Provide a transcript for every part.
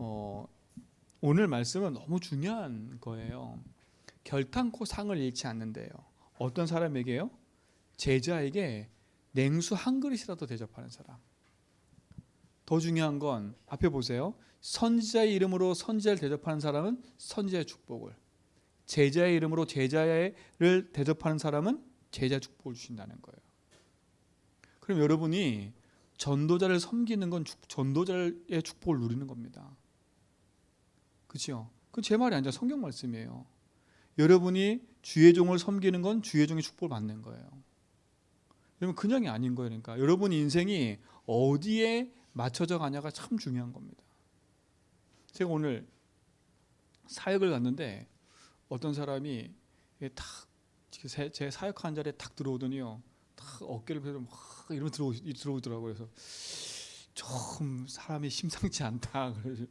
어, 오늘 말씀은 너무 중요한 거예요. 결탄코 상을 잃지 않는데요. 어떤 사람에게요? 제자에게 냉수 한 그릇이라도 대접하는 사람. 더 중요한 건 앞에 보세요. 선지자의 이름으로 선지자를 대접하는 사람은 선지자의 축복을, 제자의 이름으로 제자를 대접하는 사람은 제자 축복을 주신다는 거예요. 그럼 여러분이 전도자를 섬기는 건 전도자의 축복을 누리는 겁니다. 그렇죠? 그건 제 말이 아니라 성경 말씀이에요. 여러분이 주의 종을 섬기는 건 주의 종의 축복을 받는 거예요. 여러분 그냥이 아닌 거예요. 그러니까 여러분 인생이 어디에 맞춰져 가냐가 참 중요한 겁니다. 제가 오늘 사역을 갔는데 어떤 사람이 탁 제 사역한 자리에 탁 들어오더니요, 탁 어깨를 펴서 막 이러면 들어오더라고요. 그래서 좀 사람이 심상치 않다. 그래서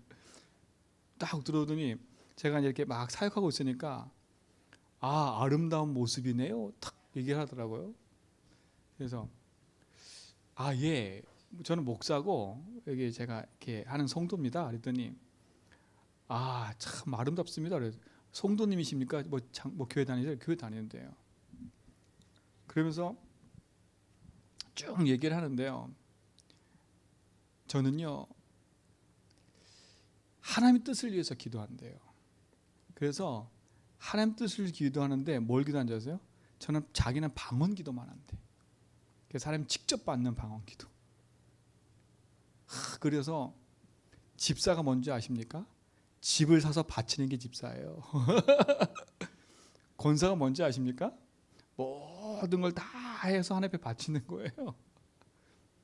딱 들어오더니 제가 이렇게 막 사역하고 있으니까 아름다운 모습이네요. 탁 얘기를 하더라고요. 그래서 예, 저는 목사고 여기 제가 이렇게 하는 성도입니다. 그랬더니 참 아름답습니다. 그래서 성도님이십니까? 뭐 교회 다니세요? 교회 다니는데요. 그러면서 쭉 얘기를 하는데요. 저는요, 하나님의 뜻을 위해서 기도한대요. 그래서 하나님 뜻을 기도하는데 뭘 기도하는지 아세요? 저는 자기는 방언 기도만 한대. 그래서 사람이 직접 받는 방언 기도. 그래서 집사가 뭔지 아십니까? 집을 사서 바치는 게 집사예요. 권사가 뭔지 아십니까? 모든 걸 다 해서 하나님 앞에 바치는 거예요.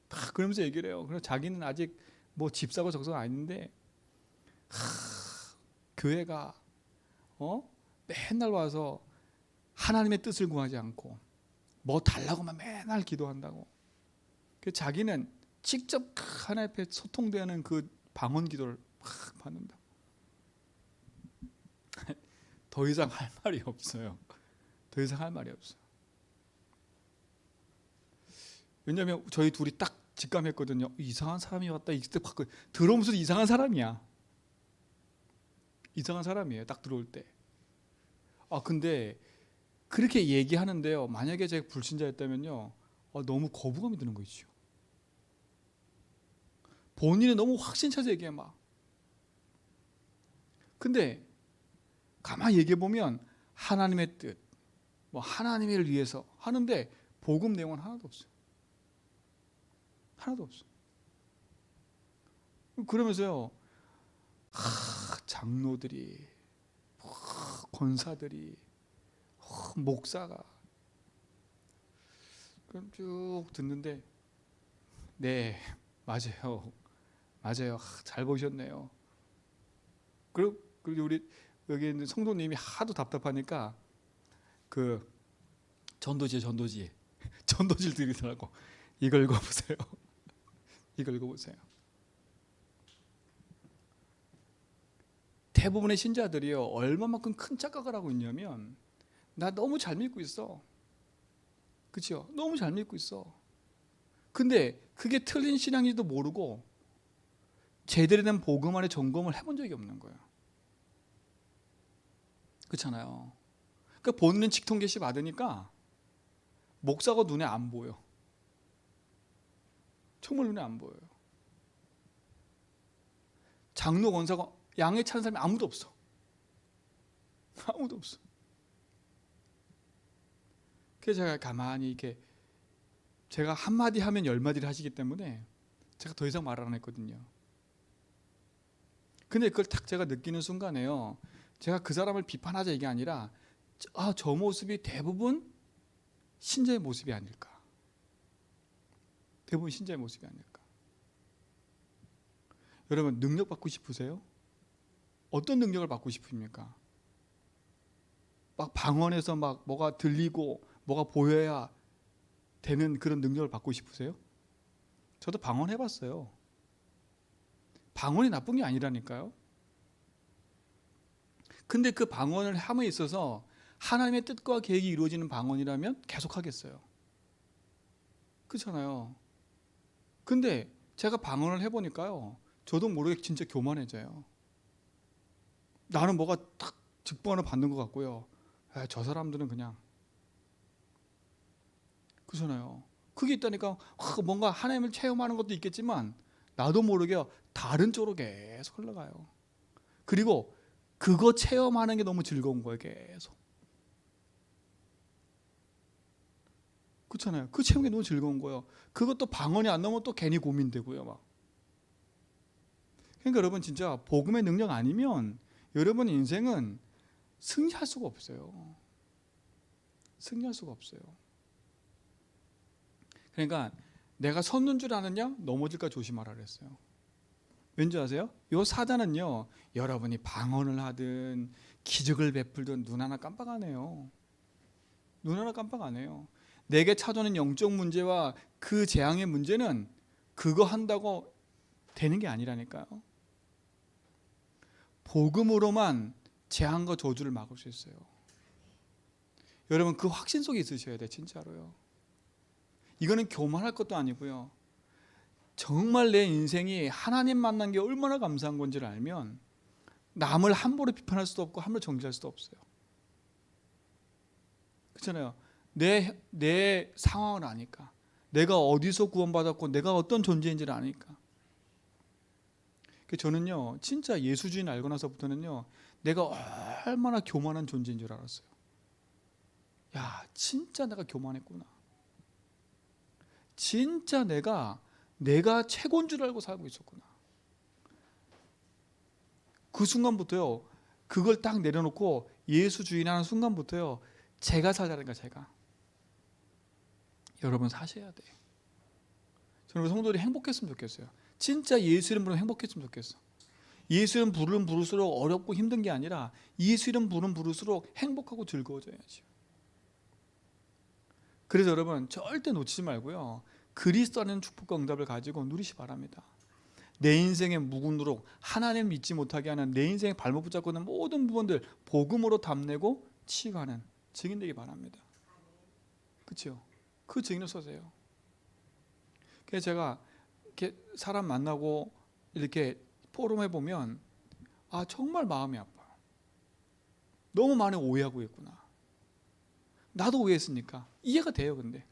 다 그러면서 얘기를 해요. 그래서 자기는 아직 뭐 집사고 적사가 아닌데 교회가 맨날 와서 하나님의 뜻을 구하지 않고 뭐 달라고만 맨날 기도한다고. 그래서 자기는 직접 하나님 앞에 소통되는 그 방언 기도를 막 받는다. 더 이상 할 말이 없어요. 더 이상 할 말이 없어요. 왜냐하면 저희 둘이 딱 직감했거든요. 이상한 사람이 왔다. 이때 봤거든요. 들어오면서 이상한 사람이야. 이상한 사람이에요. 딱 들어올 때. 근데 그렇게 얘기하는데요, 만약에 제가 불신자였다면요, 너무 거부감이 드는 거 있죠. 본인은 너무 확신 차서 얘기해 막. 근데 가만히 얘기해 보면 하나님의 뜻, 뭐 하나님을 위해서 하는데 복음 내용은 하나도 없어요. 하나도 없어. 그러면서요, 장로들이, 권사들이, 목사가 그럼 쭉 듣는데, 네, 맞아요. 잘 보셨네요. 그리고 우리 여기 있는 성도님이 하도 답답하니까 그 전도지를 드리더라고. 이걸 읽어보세요. 이걸 읽어보세요. 대부분의 신자들이요, 얼마만큼 큰 착각을 하고 있냐면, 나 너무 잘 믿고 있어. 그렇죠? 너무 잘 믿고 있어. 근데 그게 틀린 신앙인지도 모르고 제대로 된 복음 안에 점검을 해본 적이 없는 거예요. 그렇잖아요. 그러니까 본인은 직통 계시 받으니까 목사가 눈에 안 보여. 정말 눈에 안 보여요. 장로 권사가 양에 차는 사람이 아무도 없어. 아무도 없어. 그래서 제가 가만히 이렇게, 제가 한마디 하면 10마디를 하시기 때문에 제가 더 이상 말을 안 했거든요. 근데 그걸 딱 제가 느끼는 순간에요, 제가 그 사람을 비판하자 이게 아니라 저 모습이 대부분 신자의 모습이 아닐까. 대부분 신자의 모습이 아닐까. 여러분 능력 받고 싶으세요? 어떤 능력을 받고 싶습니까? 막 방언에서 막 뭐가 들리고 뭐가 보여야 되는 그런 능력을 받고 싶으세요? 저도 방언 해봤어요. 방언이 나쁜 게 아니라니까요. 근데 그 방언을 함에 있어서 하나님의 뜻과 계획이 이루어지는 방언이라면 계속 하겠어요. 그렇잖아요. 근데 제가 방언을 해보니까요, 저도 모르게 진짜 교만해져요. 나는 뭐가 딱 직분을 받는 것 같고요. 저 사람들은 그냥 그렇잖아요. 그게 있다니까. 뭔가 하나님을 체험하는 것도 있겠지만 나도 모르게 다른 쪽으로 계속 흘러가요. 그리고 그거 체험하는 게 너무 즐거운 거예요. 계속. 그렇잖아요. 그 체험이 너무 즐거운 거예요. 그것도 방언이 안 나오면 또 괜히 고민되고요. 막. 그러니까 여러분 진짜 복음의 능력 아니면 여러분 인생은 승리할 수가 없어요. 승리할 수가 없어요. 그러니까 내가 섰는 줄 아느냐? 넘어질까 조심하라 그랬어요. 왠지 아세요? 요 사단은요, 여러분이 방언을 하든 기적을 베풀든 눈 하나 깜빡 안 해요. 눈 하나 깜빡 안 해요. 내게 찾아오는 영적 문제와 그 재앙의 문제는 그거 한다고 되는 게 아니라니까요. 복음으로만 재앙과 저주를 막을 수 있어요. 여러분 그 확신 속에 있으셔야 돼, 진짜로요. 이거는 교만할 것도 아니고요. 정말 내 인생이 하나님 만난 게 얼마나 감사한 건지를 알면 남을 함부로 비판할 수도 없고 함부로 정죄할 수도 없어요. 그렇잖아요. 내 상황을 아니까, 내가 어디서 구원받았고 내가 어떤 존재인지를 아니까. 저는요 진짜 예수주인 알고 나서부터는요 내가 얼마나 교만한 존재인 줄 알았어요. 야, 진짜 내가 교만했구나. 진짜 내가 최고인 줄 알고 살고 있었구나. 그 순간부터요, 그걸 딱 내려놓고 예수 주인하는 순간부터요, 제가 살자니까 제가. 여러분 사셔야 돼. 저는 우리 성도들이 행복했으면 좋겠어요. 진짜 예수 이름 부르면 행복했으면 좋겠어. 예수 이름 부르면 부를수록 어렵고 힘든 게 아니라 예수 이름 부르면 부를수록 행복하고 즐거워져야지. 그래서 여러분 절대 놓치지 말고요, 그리스도라는 축복과 응답을 가지고 누리시 바랍니다. 내 인생의 묵은으로 하나님 믿지 못하게 하는 내 인생의 발목 붙잡고 있는 모든 부분들 복음으로 답내고 치유하는 증인 되기 바랍니다. 그렇죠? 그 증인을 서세요. 그래서 제가 이렇게 사람 만나고 이렇게 포럼해 보면 정말 마음이 아파요. 너무 많이 오해하고 있구나. 나도 오해했으니까 이해가 돼요. 근데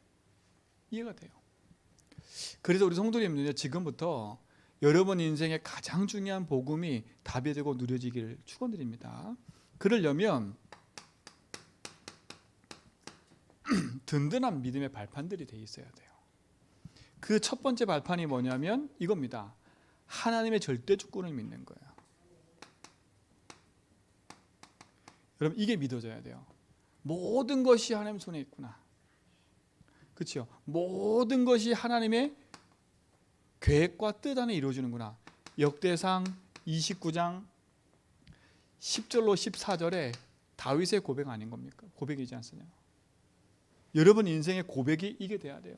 이해가 돼요. 그래서 우리 성도님들요, 지금부터 여러분 인생의 가장 중요한 복음이 답이 되고 누려지기를 축원드립니다. 그러려면 든든한 믿음의 발판들이 돼 있어야 돼요. 그 첫 번째 발판이 뭐냐면 이겁니다. 하나님의 절대 주권을 믿는 거예요. 여러분 이게 믿어져야 돼요. 모든 것이 하나님 손에 있구나. 그렇죠? 모든 것이 하나님의 계획과 뜻 안에 이루어지는구나. 역대상 29장 10절로 14절에 다윗의 고백 아닌 겁니까? 고백이지 않습니까? 여러분 인생의 고백이 이게 돼야 돼요.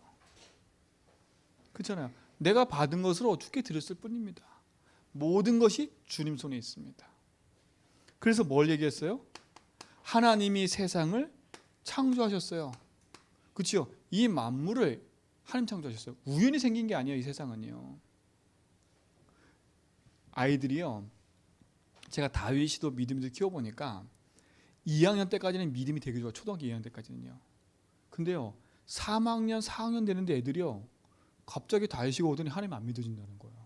그렇잖아요. 내가 받은 것으로 주께 드렸을 뿐입니다. 모든 것이 주님 손에 있습니다. 그래서 뭘 얘기했어요? 하나님이 세상을 창조하셨어요. 그렇죠? 이 만물을 하나님 창조하셨어요. 우연히 생긴 게 아니에요. 이 세상은요. 아이들이요, 제가 다윗이도 믿음도 키워보니까 2학년 때까지는 믿음이 되게 좋아. 초등학교 2학년 때까지는요. 근데요 3학년 4학년 되는데 애들이요 갑자기 다윗이가 오더니 하나님 안 믿어진다는 거예요.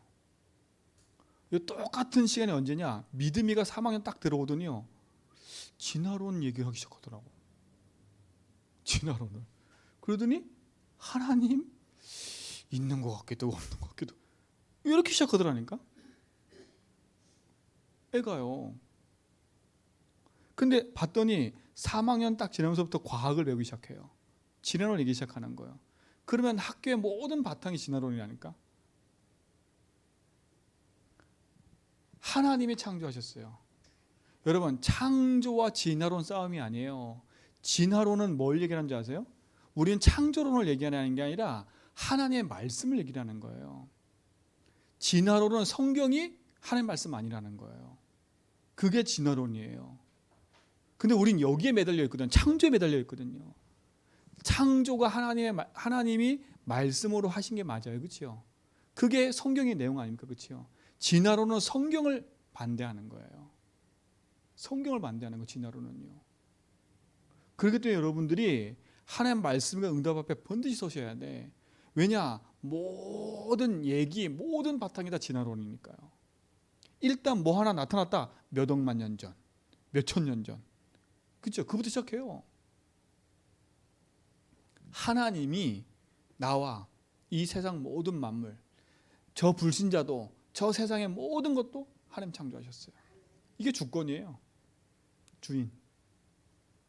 똑같은 시간이 언제냐, 믿음이가 3학년 딱 들어오더니요 진화론 얘기를 하기 시작하더라고. 진화론을. 그러더니 하나님 있는 것 같기도 없는 것 같기도 이렇게 시작하더라니까 애가요. 근데 봤더니 3학년 딱 지나면서부터 과학을 배우기 시작해요. 진화론을 얘기 시작하는 거예요. 그러면 학교의 모든 바탕이 진화론이라니까. 하나님이 창조하셨어요. 여러분 창조와 진화론 싸움이 아니에요. 진화론은 뭘 얘기하는지 아세요? 우리는 창조론을 얘기하는 게 아니라 하나님의 말씀을 얘기하는 거예요. 진화론은 성경이 하나님의 말씀 아니라는 거예요. 그게 진화론이에요. 근데 우린 여기에 매달려 있거든요. 창조에 매달려 있거든요. 창조가 하나님이 말씀으로 하신 게 맞아요. 그렇죠? 그게 성경의 내용 아닙니까? 그렇죠? 진화론은 성경을 반대하는 거예요. 성경을 반대하는 거 진화론은요. 그렇기 때문에 여러분들이 하나님 말씀과 응답 앞에 번듯이 서셔야 돼. 왜냐? 모든 얘기, 모든 바탕이 다 진화론이니까요. 일단 뭐 하나 나타났다. 몇 억만 년 전, 몇 천 년 전. 그렇죠? 그부터 시작해요. 하나님이 나와 이 세상 모든 만물, 저 불신자도, 저 세상의 모든 것도 하나님 창조하셨어요. 이게 주권이에요. 주인.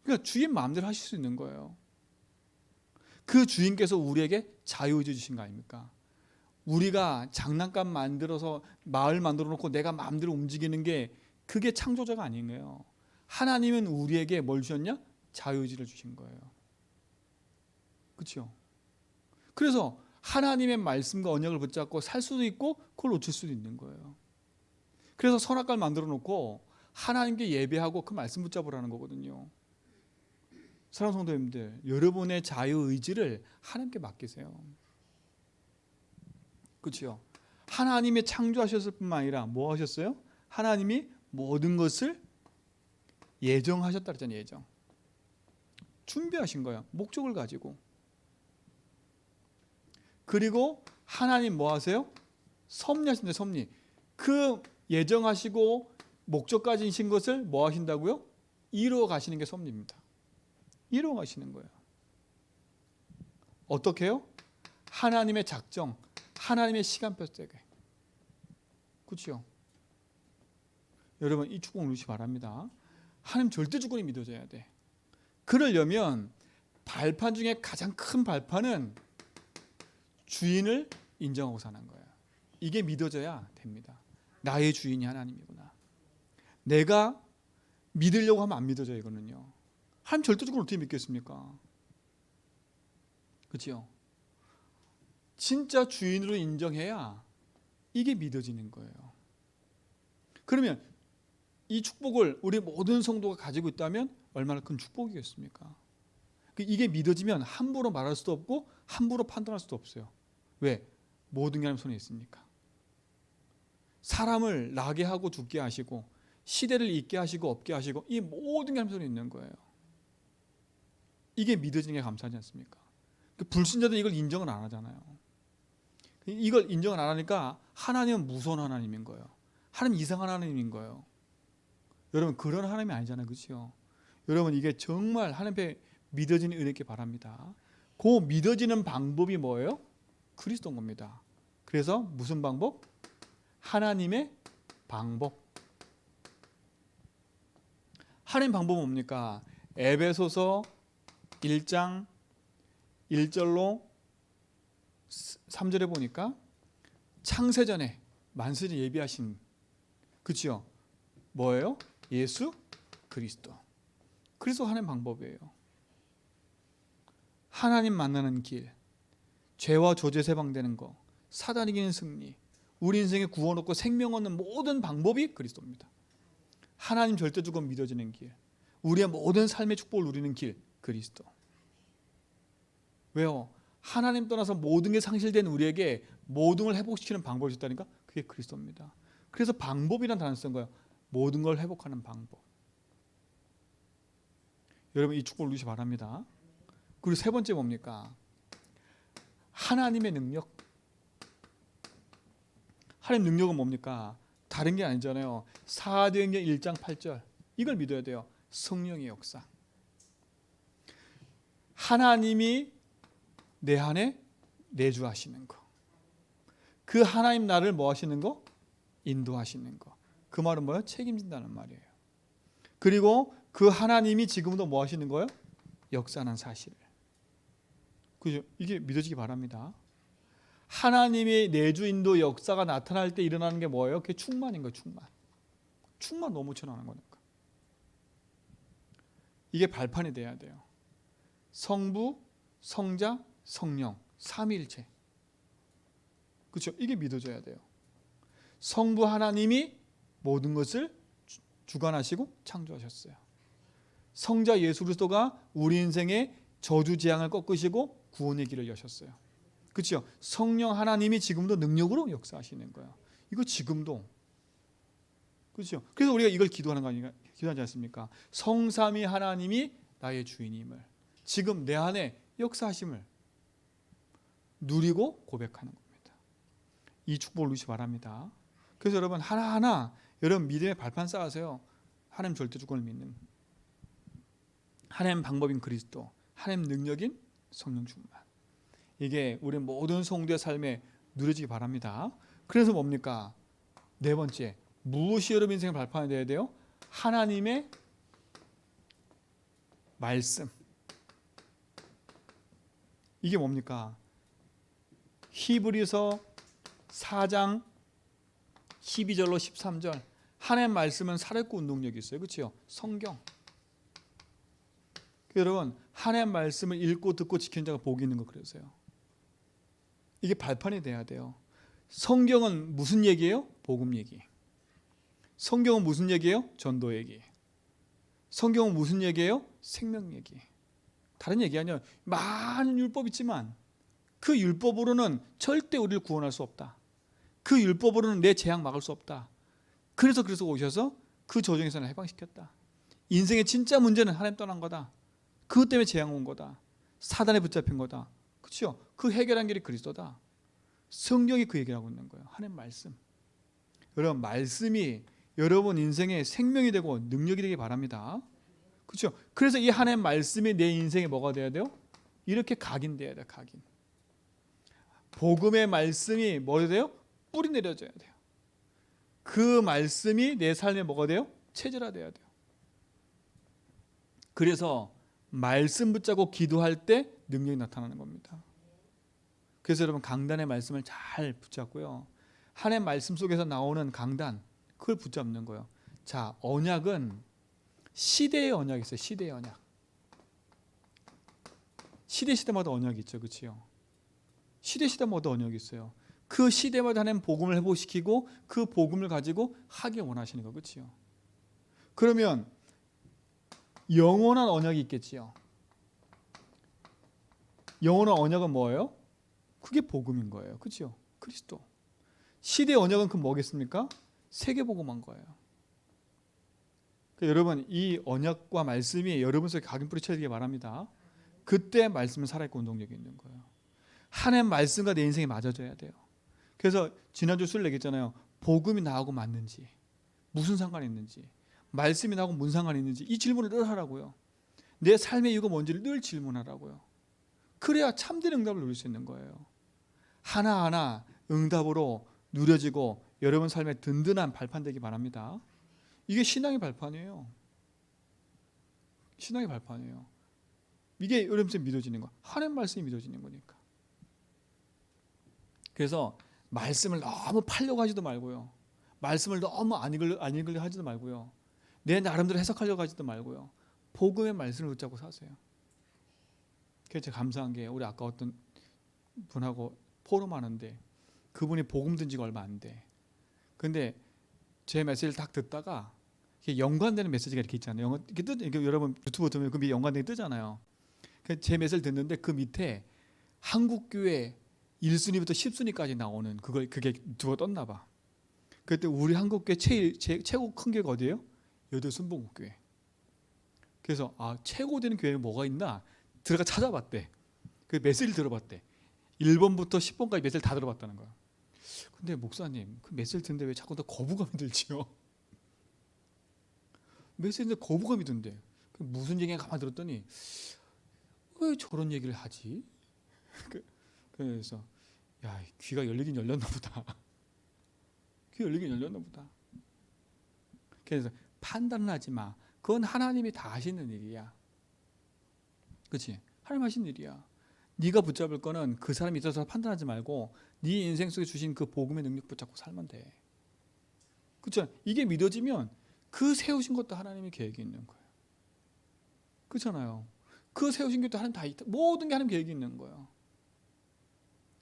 그러니까 주인 마음대로 하실 수 있는 거예요. 그 주인께서 우리에게 자유의지 주신 거 아닙니까? 우리가 장난감 만들어서 마을 만들어 놓고 내가 마음대로 움직이는 게 그게 창조자가 아닌 거예요. 하나님은 우리에게 뭘 주셨냐? 자유의지를 주신 거예요. 그렇죠? 그래서 하나님의 말씀과 언약을 붙잡고 살 수도 있고 그걸 놓칠 수도 있는 거예요. 그래서 선악과를 만들어 놓고 하나님께 예배하고 그 말씀 붙잡으라는 거거든요. 사랑하는 성도님들, 여러분의 자유의지를 하나님께 맡기세요. 그렇죠? 하나님이 창조하셨을 뿐만 아니라 뭐 하셨어요? 하나님이 모든 것을 예정하셨다 그랬잖아요. 예정. 준비하신 거예요. 목적을 가지고. 그리고 하나님 뭐 하세요? 섭리하신다. 섭리. 그 예정하시고 목적까지 신 것을 뭐 하신다고요? 이루어 가시는 게 섭리입니다. 이루어 가시는 거예요. 어떻게 해요? 하나님의 작정, 하나님의 시간표 속에. 그렇죠? 여러분 이 축복 누리시 바랍니다. 하나님 절대 주권이 믿어져야 돼. 그러려면 발판 중에 가장 큰 발판은 주인을 인정하고 사는 거예요. 이게 믿어져야 됩니다. 나의 주인이 하나님이구나. 내가 믿으려고 하면 안 믿어져요. 이거는요. 하나님 절대 주권을 어떻게 믿겠습니까? 그렇죠? 진짜 주인으로 인정해야 이게 믿어지는 거예요. 그러면 이 축복을 우리 모든 성도가 가지고 있다면 얼마나 큰 축복이겠습니까? 이게 믿어지면 함부로 말할 수도 없고 함부로 판단할 수도 없어요. 왜? 모든 게 하나님 손에 있으니까. 사람을 나게 하고 죽게 하시고 시대를 있게 하시고 없게 하시고 이 모든 게 하나님 손에 있는 거예요. 이게 믿어지는 게 감사하지 않습니까? 불신자들은 이걸 인정을 안 하잖아요. 이걸 인정을 안 하니까 하나님은 무서운 하나님인 거예요. 하나님 이상한 하나님인 거예요. 여러분 그런 하나님이 아니잖아요. 그렇죠? 여러분 이게 정말 하나님께 믿어지는 은혜있기 바랍니다. 그 믿어지는 방법이 뭐예요? 그리스도인 겁니다. 그래서 무슨 방법? 하나님의 방법. 하나님 방법은 뭡니까? 에베소서 1장 1절로 3절에 보니까 창세전에 만세전 예비하신, 그렇죠? 뭐예요? 예수 그리스도. 그리스도 하나님 방법이에요. 하나님 만나는 길, 죄와 조제 세방되는 거, 사단 이기는 승리, 우리 인생에 구원 얻고 생명 얻는 모든 방법이 그리스도입니다. 하나님 절대 주권 믿어지는 길, 우리의 모든 삶의 축복을 누리는 길, 그리스도. 왜요? 하나님 떠나서 모든 게 상실된 우리에게 모든 걸 회복시키는 방법이 있다니까? 그게 그리스도입니다. 그래서 방법이라는 단어를 쓴 거예요. 모든 걸 회복하는 방법. 여러분 이 축복을 누리시기 바랍니다. 그리고 세 번째 뭡니까? 하나님의 능력. 하나님 능력은 뭡니까? 다른 게 아니잖아요. 사도행전 1장 8절 이걸 믿어야 돼요. 성령의 역사. 하나님이 내 안에 내주하시는 거. 그 하나님 나를 뭐 하시는 거? 인도하시는 거. 그 말은 뭐예요? 책임진다는 말이에요. 그리고 그 하나님이 지금도 뭐 하시는 거예요? 역사하는 사실을. 그죠? 이게 믿어지기 바랍니다. 하나님의 내주 인도 역사가 나타날 때 일어나는 게 뭐예요? 그게 충만인 거예요. 충만 너무 쳐나는 거니까. 이게 발판이 돼야 돼요. 성부, 성자, 성령, 삼위일체. 그렇죠? 이게 믿어져야 돼요. 성부 하나님이 모든 것을 주관하시고 창조하셨어요. 성자 예수 그리스도가 우리 인생의 저주 재앙을 꺾으시고 구원의 길을 여셨어요. 그렇죠? 성령 하나님이 지금도 능력으로 역사하시는 거예요. 이거 지금도. 그렇죠? 그래서 우리가 이걸 기도하는 거 아닌가? 기도하지 않습니까? 성삼위 하나님이 나의 주인임을, 지금 내 안에 역사하심을 누리고 고백하는 겁니다. 이 축복을 누리시 바랍니다. 그래서 여러분 하나하나 여러분 믿음의 발판 쌓으세요. 하나님 절대 주권을 믿는, 하나님 방법인 그리스도, 하나님 능력인 성령 충만, 이게 우리 모든 성도의 삶에 누려지기 바랍니다. 그래서 뭡니까? 네 번째, 무엇이 여러분 인생의 발판이 되어야 돼요? 하나님의 말씀. 이게 뭡니까? 히브리서 4장 12절로 13절, 하나님 말씀은 살아있고 운동력이 있어요. 그렇죠? 성경. 여러분 하나님 말씀을 읽고 듣고 지키는 자가 복이 있는 거 그러세요. 이게 발판이 돼야 돼요. 성경은 무슨 얘기예요? 복음 얘기. 성경은 무슨 얘기예요? 전도 얘기. 성경은 무슨 얘기예요? 생명 얘기. 다른 얘기 아니에요. 많은 율법이 있지만 그 율법으로는 절대 우리를 구원할 수 없다. 그 율법으로는 내 재앙 막을 수 없다. 그래서 오셔서 그 조정에서는 해방시켰다. 인생의 진짜 문제는 하나님 떠난 거다. 그것 때문에 재앙 온 거다. 사단에 붙잡힌 거다. 그렇죠? 그 해결한 길이 그리스도다. 성경이 그 얘기를 하고 있는 거예요. 하나님 말씀. 여러분 말씀이 여러분 인생의 생명이 되고 능력이 되기 바랍니다. 그렇죠? 그래서 이 하나님 말씀이 내 인생에 뭐가 돼야 돼요? 이렇게 각인돼야 돼요. 각인. 복음의 말씀이 뭐가 돼요? 뿌리 내려져야 돼요. 그 말씀이 내 삶에 뭐가 돼요? 체질화돼야 돼요. 그래서 말씀 붙잡고 기도할 때 능력이 나타나는 겁니다. 그래서 여러분 강단의 말씀을 잘 붙잡고요. 하나님 말씀 속에서 나오는 강단, 그걸 붙잡는 거예요. 자, 언약은 시대의 언약이 있어요. 시대의 언약. 시대마다 언약이 있죠. 그렇죠? 시대마다 언약이 있어요. 그 시대마다 하나님 복음을 회복시키고 그 복음을 가지고 하기 원하시는 거. 그렇죠? 그러면 영원한 언약이 있겠지요. 영원한 언약은 뭐예요? 그게 복음인 거예요. 그렇죠? 그리스도. 시대의 언약은 그 뭐겠습니까? 세계복음한 거예요. 그러니까 여러분 이 언약과 말씀이 여러분 속에 각인 뿌리쳐지기 바랍니다. 그때 말씀은 살아있고 운동력이 있는 거예요. 하나님 말씀과 내 인생이 맞아져야 돼요. 그래서 지난주 술 얘기했잖아요. 복음이 나하고 맞는지, 무슨 상관이 있는지, 말씀이 나하고 무슨 상관이 있는지 이 질문을 늘 하라고요. 내 삶의 이유가 뭔지를 늘 질문하라고요. 그래야 참된 응답을 누릴 수 있는 거예요. 하나하나 응답으로 누려지고 여러분 삶에 든든한 발판 되기 바랍니다. 이게 신앙의 발판이에요. 신앙의 발판이에요. 이게 여러분 믿어지는 거. 하나님 말씀이 믿어지는 거니까. 그래서 말씀을 너무 팔려고 하지도 말고요. 말씀을 너무 안 읽으려 하지도 말고요. 내 나름대로 해석하려고 하지도 말고요. 복음의 말씀을 붙잡고 사세요. 그래서 제가 감사한 게 우리 아까 어떤 분하고 포럼하는데 그분이 복음 든 지가 얼마 안 돼. 근데 제 메시지를 딱 듣다가 연관되는 메시지가 이렇게 있잖아요. 이렇게 여러분 유튜브 보면 그 밑에 연관되게 뜨잖아요. 제 메시지를 듣는데 그 밑에 한국교회 1순위부터 10순위까지 나오는 그게 두가 떴나 봐. 그때 우리 한국교회 최고 큰 교회가 어디예요? 여대순복음교회. 그래서 최고 되는 교회는 뭐가 있나 들어가 찾아봤대. 그 메시지를 들어봤대. 1번부터 10번까지 메시지를 다 들어봤다는 거야. 근데 목사님 그 메시지를 듣는데 왜 자꾸 다 거부감이 들지요? 메시지인데 거부감이 든대. 무슨 얘기가 가만히 들었더니 왜 저런 얘기를 하지? 그래서 야, 귀가 열리긴 열렸나 보다. 귀 열리긴 열렸나 보다. 그래서 판단은 하지 마. 그건 하나님이 다 하시는 일이야. 그렇지? 하나님 하시는 일이야. 네가 붙잡을 거는 그 사람이 있어서 판단하지 말고 네 인생 속에 주신 그 복음의 능력 붙잡고 살면 돼. 그렇죠? 이게 믿어지면 그 세우신 것도 하나님의 계획이 있는 거예요. 그렇잖아요. 그 세우신 것도 하나님 다 있다. 모든 게 하나님 계획이 있는 거예요.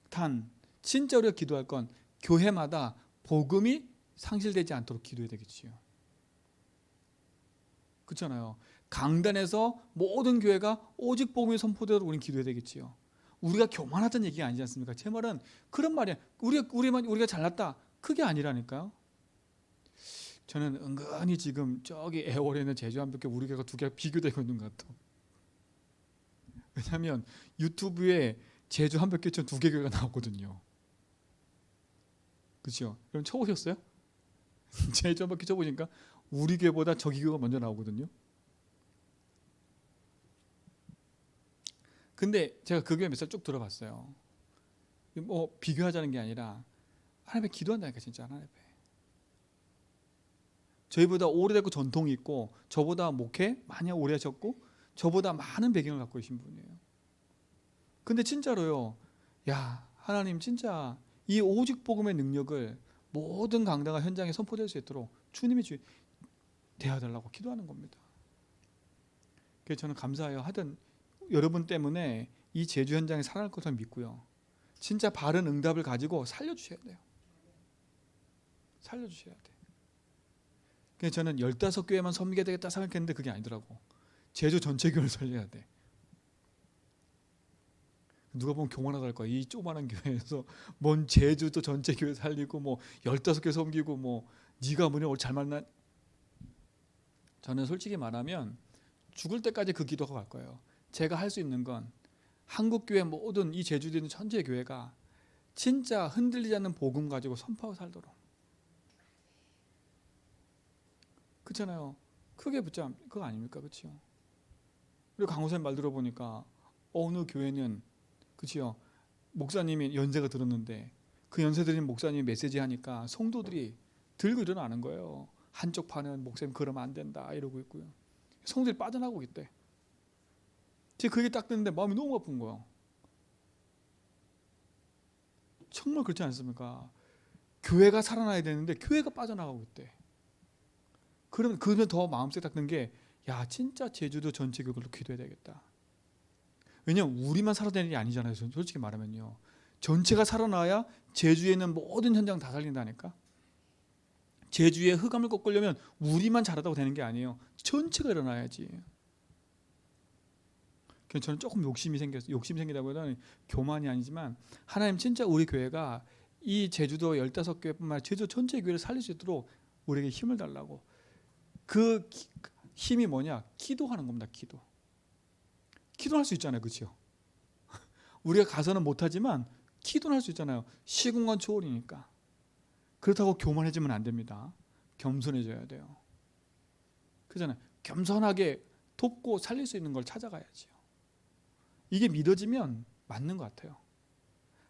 단 진짜 우리가 기도할 건 교회마다 복음이 상실되지 않도록 기도해야 되겠지요. 그렇잖아요. 강단에서 모든 교회가 오직 복음이 선포되도록 우리는 기도해야 되겠지요. 우리가 교만하다는 얘기가 아니지 않습니까? 제 말은 그런 말이야. 우리가 잘났다. 그게 아니라니까요. 저는 은근히 지금 저기 애월에 있는 제주 함께 우리 교회가 두 개가 비교되고 있는 것 같아. 왜냐하면 유튜브에 제주 한백교천 두 개 교회가 나오거든요. 그렇죠? 여러분 쳐보셨어요? 제주 한백교 쳐보니까 우리 교회보다 저기 교회가 먼저 나오거든요. 근데 제가 그 교회 몇 살 쭉 들어봤어요. 뭐 비교하자는 게 아니라 하나님 앞에 기도한다니까 진짜 하나님 앞에. 저희보다 오래되고 전통이 있고 저보다 목회 많이 오래 하셨고 저보다 많은 배경을 갖고 계신 분이에요. 근데 진짜로요. 야 하나님 진짜 이 오직 복음의 능력을 모든 강단과 현장에 선포될 수 있도록 주님이 대하달라고 기도하는 겁니다. 그래서 저는 감사해요. 하여튼 여러분 때문에 이 제주 현장에 살아날 것을 믿고요. 진짜 바른 응답을 가지고 살려주셔야 돼요. 살려주셔야 돼요. 그래서 저는 15교회만 섬기게 되겠다 생각했는데 그게 아니더라고. 제주 전체 교회를 살려야 돼. 누가 보면 교만하다 할 거야. 이 조그마한 교회에서 뭔 제주도 전체 교회 살리고 뭐 15개 섬기고 뭐 네가 뭐냐 오늘 잘 만나. 저는 솔직히 말하면 죽을 때까지 그 기도가 갈 거예요. 제가 할 수 있는 건 한국 교회 모든 이 제주도에 있는 전체 교회가 진짜 흔들리지 않는 복음 가지고 선포하고 살도록. 그렇잖아요. 크게 붙잡 그거 아닙니까? 그렇죠? 그리고 강호사님 말 들어보니까 어느 교회는 그렇죠? 목사님이 연세가 들었는데 그 연세 들인 목사님이 메시지 하니까 성도들이 들고 일어나는 거예요. 한쪽 판은 목사님 그러면 안 된다 이러고 있고요. 성도들이 빠져나가고 있대. 제가 그게 딱 듣는데 마음이 너무 아픈 거예요. 정말 그렇지 않습니까? 교회가 살아나야 되는데 교회가 빠져나가고 있대. 그러면 더 마음속에 딱 든 게 야 진짜 제주도 전체 교회로 기도해야 되겠다. 왜냐면 우리만 살아야 되는 게 아니잖아요. 솔직히 말하면요. 전체가 살아나야 제주에 있는 모든 현장 다 살린다니까. 제주의 흑암을 꺾으려면 우리만 잘하다고 되는 게 아니에요. 전체가 일어나야지. 그래서 저는 조금 욕심이 생기다고 해도 교만이 아니지만 하나님 진짜 우리 교회가 이 제주도 15교회뿐만 아니라 제주 전체 교회를 살릴 수 있도록 우리에게 힘을 달라고. 그 힘이 뭐냐? 기도하는 겁니다. 기도할 수 있잖아요. 그렇죠? 우리가 가서는 못하지만 기도는 할 수 있잖아요. 시공간 초월이니까. 그렇다고 교만해지면 안 됩니다. 겸손해져야 돼요. 그잖아요. 겸손하게 돕고 살릴 수 있는 걸 찾아가야지요. 이게 믿어지면 맞는 것 같아요.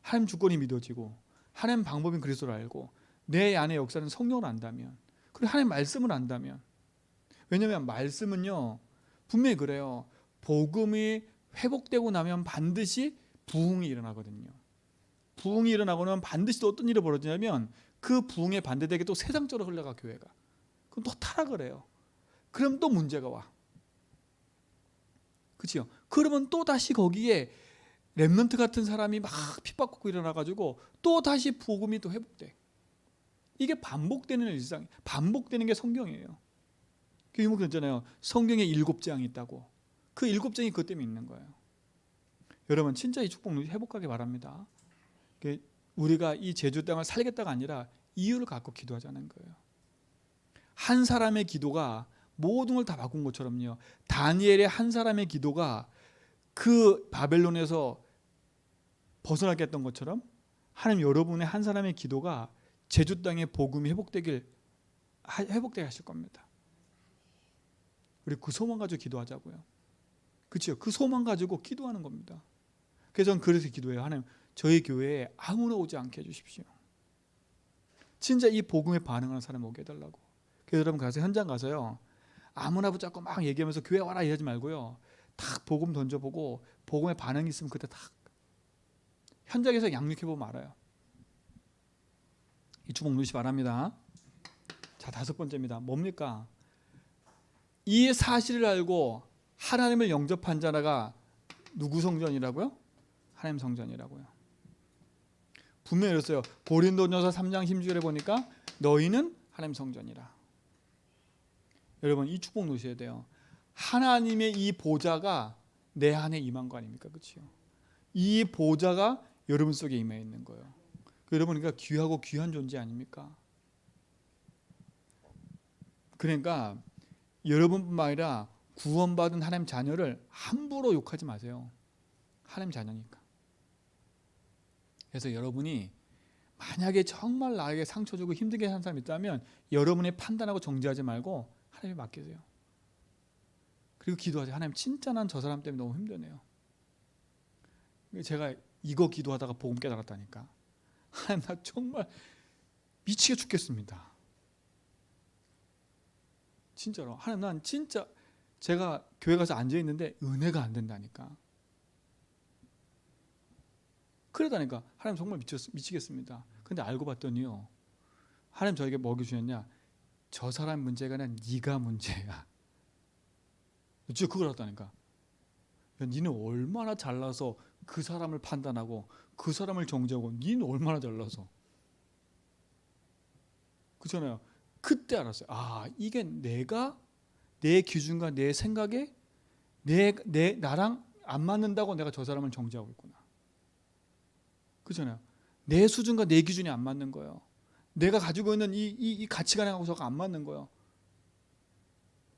하나님 주권이 믿어지고 하나님 방법인 그리스도를 알고 내 안에 역사는 성령을 안다면 그리고 하나님 말씀을 안다면 왜냐하면 말씀은요 분명히 그래요. 복음이 회복되고 나면 반드시 부흥이 일어나거든요. 부흥이 일어나고 나면 반드시 또 어떤 일이 벌어지냐면 그 부흥에 반대되게 또 세상적으로 흘러가 교회가. 그럼 또 타락을 해요. 그럼 또 문제가 와. 그렇죠? 그러면 또 다시 거기에 렘넌트 같은 사람이 막 핍박받고 일어나가지고 또 다시 복음이 또 회복돼. 이게 반복되는 일상, 반복되는 게 성경이에요. 그 유목 있잖아요. 성경에 7장이 있다고. 그 7장이 그것 때문에 있는 거예요. 여러분 진짜 이 축복 회복하기 바랍니다. 우리가 이 제주 땅을 살겠다가 아니라 이유를 갖고 기도하자는 거예요. 한 사람의 기도가 모든 걸 다 바꾼 것처럼요. 다니엘의 한 사람의 기도가 그 바벨론에서 벗어나게 했던 것처럼 하나님 여러분의 한 사람의 기도가 제주 땅의 복음이 회복되게 하실 겁니다. 우리 그 소망 가지고 기도하자고요. 그렇죠? 그 소망 가지고 기도하는 겁니다. 그래서 저는 그래서 기도해요. 하나님 저희 교회에 아무나 오지 않게 해주십시오. 진짜 이 복음에 반응하는 사람 오게 해달라고. 그래서 여러분 가서 현장 가서요. 아무나 붙잡고 막 얘기하면서 교회 와라 이러지 말고요. 탁 복음 던져보고 복음에 반응이 있으면 그때 탁 현장에서 양육해보면 알아요. 이 주복 누리시 바랍니다. 자 5번째입니다. 뭡니까? 이 사실을 알고 하나님을 영접한 자가 누구 성전이라고요? 하나님 성전이라고요. 분명히 이랬어요. 고린도전서 3장 10절에 보니까 너희는 하나님 성전이라. 여러분 이 축복 누리셔야 돼요. 하나님의 이 보좌가 내 안에 임한 거 아닙니까? 그렇죠? 이 보좌가 여러분 속에 임해 있는 거예요. 여러분 그러니까 귀하고 귀한 존재 아닙니까? 그러니까 여러분뿐만 아니라 구원받은 하나님 자녀를 함부로 욕하지 마세요. 하나님 자녀니까. 그래서 여러분이 만약에 정말 나에게 상처 주고 힘들게 한 사람이 있다면 여러분이 판단하고 정죄하지 말고 하나님에 맡기세요. 그리고 기도하세요. 하나님 진짜 난 저 사람 때문에 너무 힘드네요. 제가 이거 기도하다가 복음 깨달았다니까. 하나님 나 정말 미치게 죽겠습니다. 진짜로. 하나님 난 진짜 제가 교회 가서 앉아있는데 은혜가 안 된다니까. 그러다니까 하나님 정말 미치겠습니다. 근데 알고 봤더니요, 하나님 저에게 뭐 주셨냐, 저 사람 문제가 아니라 네가 문제야. 진짜 그걸 했다니까. 야, 니는 얼마나 잘나서 그 사람을 판단하고 그 사람을 정죄하고, 니는 얼마나 잘나서. 그렇잖아요. 그때 알았어요. 아, 이게 내가 내 기준과 내 생각에 나랑 안 맞는다고 내가 저 사람을 정죄하고 있구나. 그렇잖아요. 내 수준과 내 기준이 안 맞는 거예요. 내가 가지고 있는 이 가치관하고서가 안 맞는 거예요.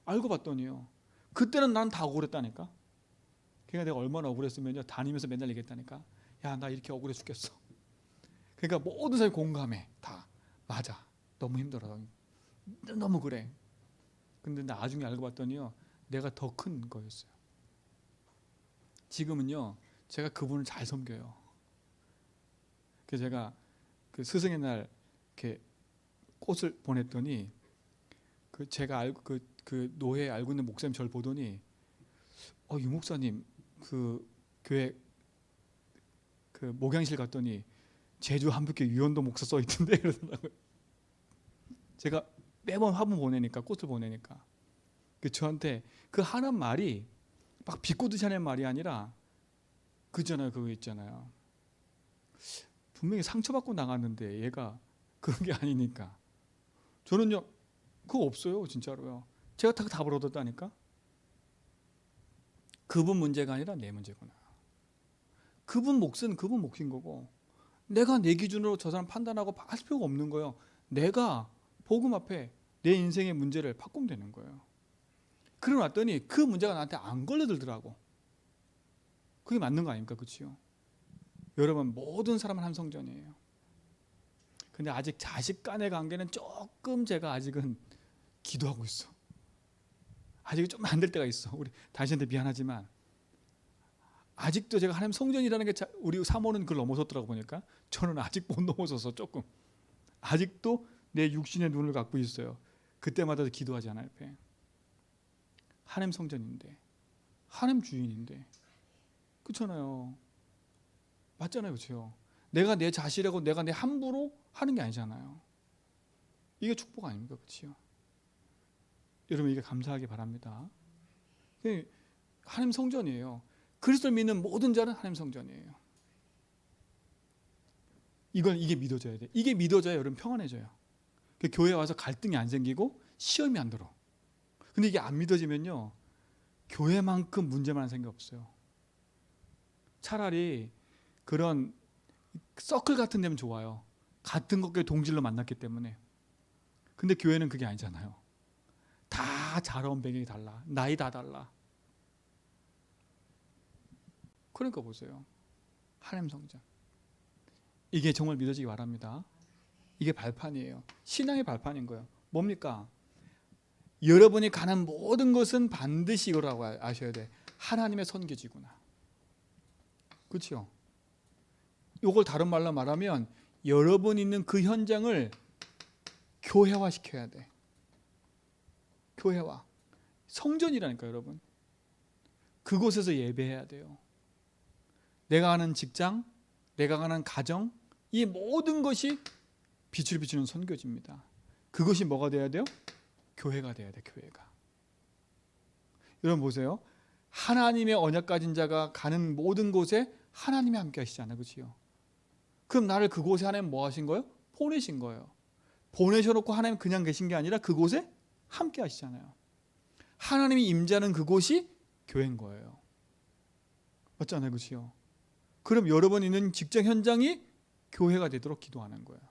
알고 봤더니요, 그때는 난 다 억울했다니까. 그러니까 내가 얼마나 억울했으면요, 다니면서 맨날 얘기했다니까. 야, 나 이렇게 억울해 죽겠어. 그러니까 모든 사람이 공감해. 다 맞아. 너무 힘들어. 너무 그래. 근데 나중에 알고 봤더니요, 내가 더 큰 거였어요. 지금은요, 제가 그분을 잘 섬겨요. 그래서 제가 그 스승의 날 이렇게 꽃을 보냈더니 제가 알고 그 노회에 알고 있는 목사님 저를 보더니 유 목사님 그 교회 그 목양실 갔더니 제주 한북교회 유현도 목사 써 있던데 이러더라고요. 제가 매번 화분 보내니까, 꽃을 보내니까 그 저한테 그 하는 말이 막 비꼬듯이 하는 말이 아니라 그잖아요. 그거 있잖아요. 분명히 상처받고 나갔는데 얘가 그런 게 아니니까. 저는요 그거 없어요. 진짜로요. 제가 다 답을 얻었다니까. 그분 문제가 아니라 내 문제구나. 그분 몫은 그분 몫인 거고, 내가 내 기준으로 저 사람 판단하고 할 필요가 없는 거예요. 내가 복음 앞에 내 인생의 문제를 바꾸면 되는 거예요. 그러고 났더니 그 문제가 나한테 안 걸려들더라고. 그게 맞는 거 아닙니까? 그렇지요? 여러분, 모든 사람은 함성전이에요. 근데 아직 자식 간의 관계는 조금 제가 아직은 기도하고 있어. 아직 좀 안 될 때가 있어. 우리 당신한테 미안하지만 아직도 제가 하나님 성전이라는 게 우리 사모는 그걸 넘어섰더라고 보니까. 저는 아직 못 넘어서서 조금 아직도 내 육신의 눈을 갖고 있어요. 그때마다 기도하지 않아요. 옆에 하나님 성전인데, 하나님 주인인데, 그렇잖아요. 맞잖아요. 그렇죠? 내가 내 자식이라고 내가 내 함부로 하는 게 아니잖아요. 이게 축복 아닙니까? 그렇죠? 여러분, 이게 감사하기 바랍니다. 하나님 성전이에요. 그리스도를 믿는 모든 자는 하나님 성전이에요. 이게 믿어져야 돼. 이게 믿어져야 여러분 평안해져요. 교회에 와서 갈등이 안 생기고 시험이 안 들어. 근데 이게 안 믿어지면요, 교회만큼 문제만 생겨 없어요. 차라리 그런 서클 같은 데면 좋아요. 같은 것과 동질로 만났기 때문에. 근데 교회는 그게 아니잖아요. 다 자라온 배경이 달라. 나이 다 달라. 그러니까 보세요. 하나님 성전. 이게 정말 믿어지기 바랍니다. 이게 발판이에요. 신앙의 발판인 거예요. 뭡니까? 여러분이 가는 모든 것은 반드시 이거라고 아셔야 돼. 하나님의 선교지구나. 그렇죠? 이걸 다른 말로 말하면 여러분 있는 그 현장을 교회화 시켜야 돼. 교회화. 성전이라니까 여러분. 그곳에서 예배해야 돼요. 내가 가는 직장, 내가 가는 가정, 이 모든 것이 빛을 비추는 선교지입니다. 그것이 뭐가 돼야 돼요? 교회가 돼야 돼. 교회가. 여러분 보세요. 하나님의 언약 가진 자가 가는 모든 곳에 하나님이 함께 하시잖아요. 그렇죠? 그럼 나를 그곳에 하나님 뭐 하신 거예요? 보내신 거예요. 보내셔놓고 하나님 그냥 계신 게 아니라 그곳에 함께 하시잖아요. 하나님이 임재하는 그곳이 교회인 거예요. 맞잖아요. 그렇죠? 그럼 여러분 있는 직장 현장이 교회가 되도록 기도하는 거예요.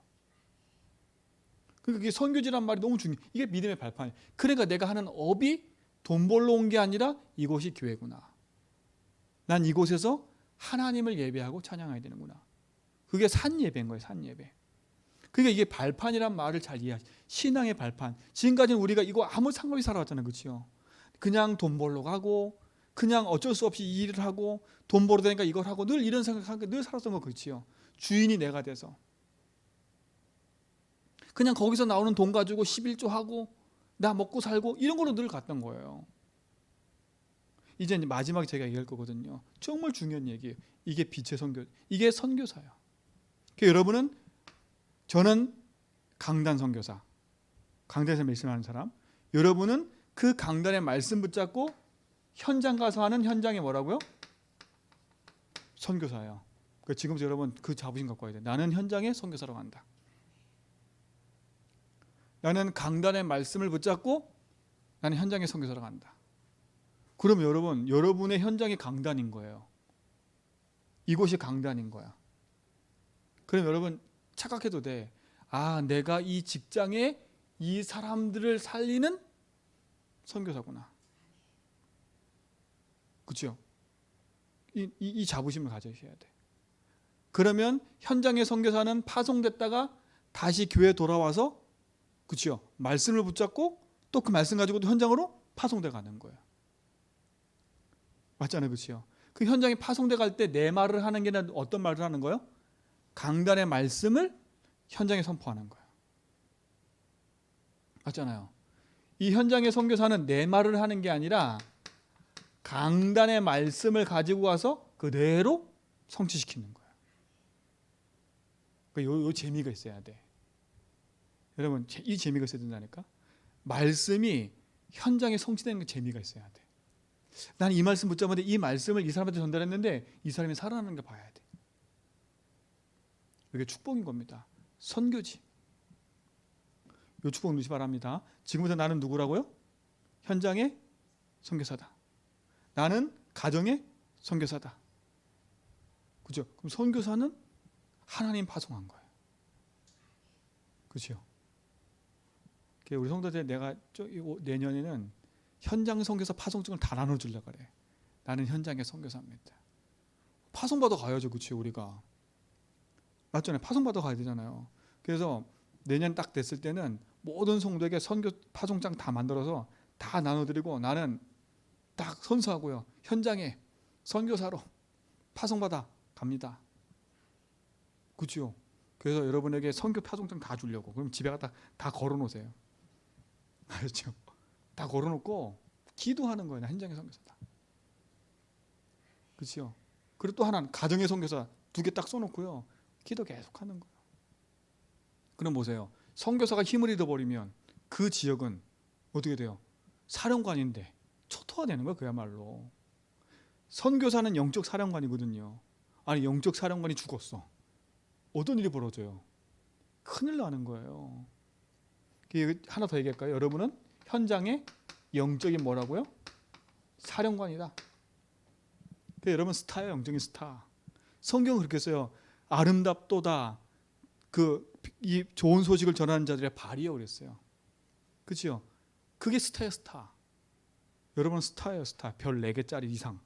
그러니까 이게 선교지란 말이 너무 중요해. 이게 믿음의 발판이에요. 그러니까 내가 하는 업이 돈 벌러 온 게 아니라 이곳이 교회구나. 난 이곳에서 하나님을 예배하고 찬양해야 되는구나. 그게 산 예배인 거예요. 산 예배. 그러니까 이게 발판이란 말을 잘 이해하시. 신앙의 발판. 지금까지는 우리가 이거 아무 상관없이 살아왔잖아요. 그렇죠? 그냥 돈 벌러 가고 그냥 어쩔 수 없이 일을 하고 돈 벌어 되니까 이걸 하고 늘 이런 생각하고 늘 살았던 거 그렇지요. 주인이 내가 돼서 그냥 거기서 나오는 돈 가지고 11조 하고 나 먹고 살고 이런 거로 늘 갔던 거예요. 이제 마지막에 제가 얘기할 거거든요. 정말 중요한 얘기예요. 이게 빛의 선교, 이게 선교사예요. 그러니까 여러분은, 저는 강단 선교사, 강단에서 말씀하는 사람, 여러분은 그 강단의 말씀 붙잡고 현장 가서 하는 현장에 뭐라고요? 선교사예요. 그러니까 지금부터 여러분 그 자부심 갖고 와야 돼요. 나는 현장에 선교사로 간다. 나는 강단의 말씀을 붙잡고 나는 현장에 선교사로 간다. 그럼 여러분, 여러분의 현장이 강단인 거예요. 이곳이 강단인 거야. 그럼 여러분 착각해도 돼. 아, 내가 이 직장에 이 사람들을 살리는 선교사구나. 그렇죠? 이 자부심을 가져셔야 돼. 그러면 현장의 선교사는 파송됐다가 다시 교회에 돌아와서, 그렇죠? 말씀을 붙잡고 또 그 말씀 가지고 또 현장으로 파송돼 가는 거예요. 맞잖아요, 그렇죠? 그 현장에 파송돼 갈 때 내 말을 하는 게 아니라 어떤 말을 하는 거예요? 강단의 말씀을 현장에 선포하는 거예요. 맞잖아요. 이 현장의 선교사는 내 말을 하는 게 아니라 강단의 말씀을 가지고 와서 그대로 성취시키는 거예요. 그러니까 요 재미가 있어야 돼. 여러분, 이 재미가 있어야 된다니까. 말씀이 현장에 성취되는 게 재미가 있어야 돼. 나는 이 말씀 붙잡았는데 이 말씀을 이 사람한테 전달했는데 이 사람이 살아나는 걸 봐야 돼. 이게 축복인 겁니다. 선교지. 이 축복 누시 바랍니다. 지금부터 나는 누구라고요? 현장의 선교사다. 나는 가정의 선교사다. 그죠? 그럼 선교사는 하나님 파송한 거예요. 그렇죠? 우리 성도들 내가 내년에는 현장 선교사 파송증을 다 나눠주려고 그래. 나는 현장의 선교사입니다. 파송받아 가야죠, 그렇죠? 우리가 맞잖아요. 파송받아 가야 되잖아요. 그래서 내년 딱 됐을 때는 모든 성도에게 선교 파송장 다 만들어서 다 나눠드리고 나는 딱 선서하고요. 현장에 선교사로 파송받아 갑니다. 그렇죠? 그래서 여러분에게 선교 파송장 다 주려고. 그럼 집에 갖다 다 걸어놓으세요. 알죠? 다 걸어놓고 기도하는 거예요. 현장의 선교사다. 그렇죠? 그리고 또 하나는 가정의 선교사 2개 딱 써놓고요. 기도 계속하는 거예요. 그럼 보세요. 선교사가 힘을 잃어버리면 그 지역은 어떻게 돼요? 사령관인데 초토화되는 거예요. 그야말로. 선교사는 영적 사령관이거든요. 아니, 영적 사령관이 죽었어. 어떤 일이 벌어져요? 큰일 나는 거예요. 하나 더 얘기할까요? 여러분은 현장에 영적인 뭐라고요? 사령관이다. 여러분 스타예요. 영적인 스타. 성경은 그렇게 써요. 아름답도다. 이 좋은 소식을 전하는 자들의 발이요 그랬어요. 그렇죠? 그게 스타예요. 스타. 여러분 스타예요. 스타. 별 4개짜리 이상.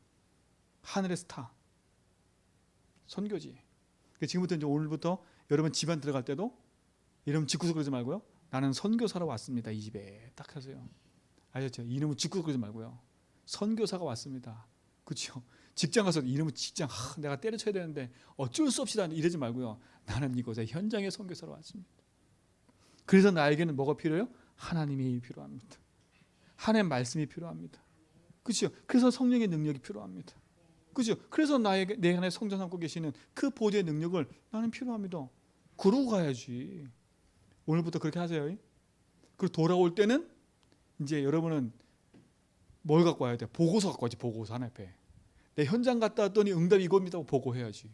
하늘의 스타. 선교지. 지금부터 이제 오늘부터 여러분 집안 들어갈 때도 이름 짓고서 그러지 말고요. 나는 선교사로 왔습니다. 이 집에 딱 하세요. 아셨죠? 이름은 짓고서 그러지 말고요. 선교사가 왔습니다. 그렇죠? 직장 가서 이름은 직장 내가 때려쳐야 되는데 어쩔 수 없이 이러지 말고요. 나는 이곳에 현장의 선교사로 왔습니다. 그래서 나에게는 뭐가 필요해요? 하나님의 힘이 필요합니다. 하나님의 말씀이 필요합니다. 그렇죠? 그래서 성령의 능력이 필요합니다. 그렇죠? 그래서 내 안에 성전 삼고 계시는 그 보좌의 능력을 나는 필요합니다. 그러고 가야지. 오늘부터 그렇게 하세요. 그리고 돌아올 때는 이제 여러분은 뭘 갖고 와야 돼? 보고서 갖고 와야지. 보고서 하나 앞에. 내 현장 갔다 왔더니 응답이 이겁니다 하고 보고해야지.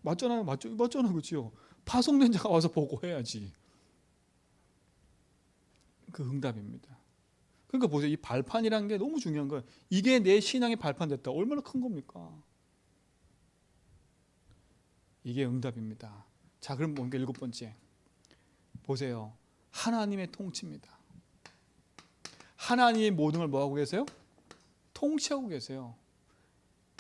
맞잖아요. 맞잖아요. 그렇죠? 파송된 자가 와서 보고해야지. 그 응답입니다. 그러니까 보세요. 이 발판이라는 게 너무 중요한 거예요. 이게 내 신앙의 발판 됐다. 얼마나 큰 겁니까? 이게 응답입니다. 자, 그럼 뭔가 7번째. 보세요. 하나님의 통치입니다. 하나님이 모든 걸 뭐하고 계세요? 통치하고 계세요.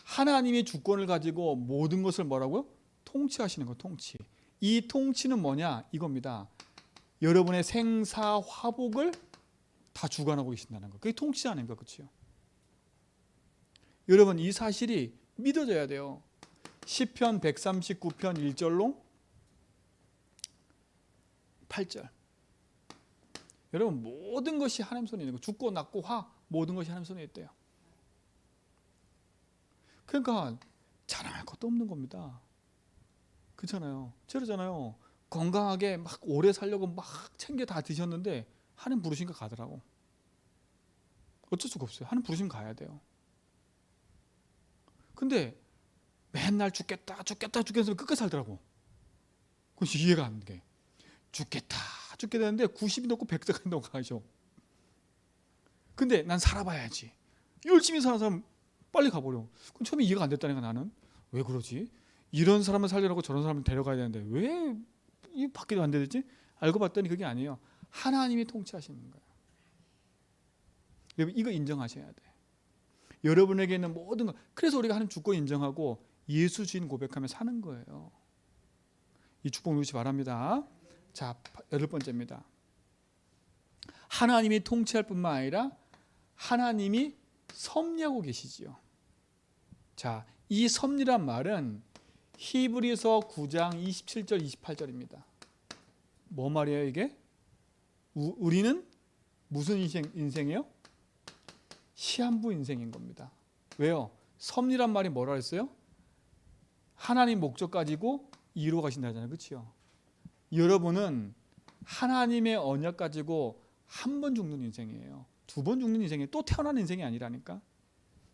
하나님이 주권을 가지고 모든 것을 뭐라고요? 통치하시는 거, 통치. 이 통치는 뭐냐? 이겁니다. 여러분의 생사 화복을 다 주관하고 계신다는 거. 그게 통치 아닙니까? 그렇죠? 여러분, 이 사실이 믿어져야 돼요. 시편 139편 1절로 8절. 여러분, 모든 것이 하나님 손에 있는 거. 죽고 낳고 화, 모든 것이 하나님 손에 있대요. 그러니까 자랑할 것도 없는 겁니다. 그렇잖아요. 저러잖아요. 건강하게 막 오래 살려고 막 챙겨 다 드셨는데 하나님 부르시니까 가더라고. 어쩔 수가 없어요. 하나님 부르시면 가야 돼요. 근데 맨날 죽겠다 해서 끝까지 살더라고. 그것이 이해가 안 돼. 죽게 되는데 90이 넘고 100세가 넘어가죠. 근데 난 살아봐야지. 열심히 사는 사람 빨리 가버려. 그럼 처음에 이해가 안 됐다니까. 나는 왜 그러지? 이런 사람을 살리라고 저런 사람을 데려가야 되는데 왜 이 밖에도 안 되지? 알고 봤더니 그게 아니에요. 하나님이 통치하시는 거예요. 여러분, 이거 인정하셔야 돼. 여러분에게 있는 모든 것. 그래서 우리가 하나님 주권 인정하고 예수 주인 고백하며 사는 거예요. 이 축복 누리시 바랍니다. 자, 8번째입니다. 하나님이 통치할 뿐만 아니라 하나님이 섭리하고 계시지요. 자, 이 섭리란 말은 히브리서 9장 27절 28절입니다. 뭐 말이에요 이게? 우리는 무슨 인생이에요? 시한부 인생인 겁니다. 왜요? 섭리란 말이 뭐라 했어요? 하나님 목적 가지고 이루어 가신다잖아요. 그렇죠? 여러분은 하나님의 언약 가지고 한 번 죽는 인생이에요. 2번 죽는 인생이에요. 또 태어나는 인생이 아니라니까.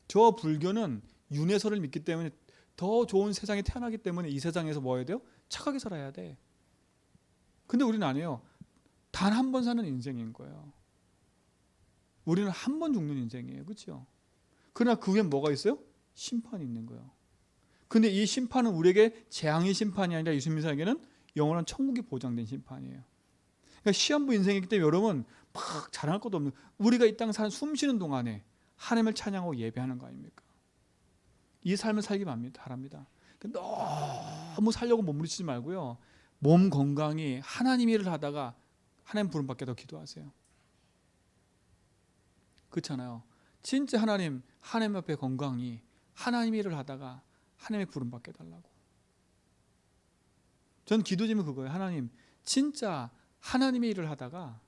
저 불교는 윤회설을 믿기 때문에 더 좋은 세상에 태어나기 때문에 이 세상에서 뭐 해야 돼요? 착하게 살아야 돼. 근데 우리는 아니에요. 단 한 번 사는 인생인 거예요. 우리는 한 번 죽는 인생이에요. 그렇죠? 그러나 그 후엔 뭐가 있어요? 심판이 있는 거예요. 근데 이 심판은 우리에게 재앙의 심판이 아니라 예수님에게는 영원한 천국이 보장된 심판이에요. 그러니까 시한부 인생이기 때문에 여러분 막 자랑할 것도 없는, 우리가 이 땅 사는 숨 쉬는 동안에 하나님을 찬양하고 예배하는 거 아닙니까? 이 삶을 살기 바랍니다. 너무 살려고 몸부림치지 말고요. 몸 건강히 하나님 일을 하다가 하나님 부름 받게 더 기도하세요. 그렇잖아요. 진짜 하나님 앞에 건강히 하나님 일을 하다가 하나님의 부름 받게 달라고. 전 기도 제목이 그거예요. 하나님 진짜 하나님의 일을 하다가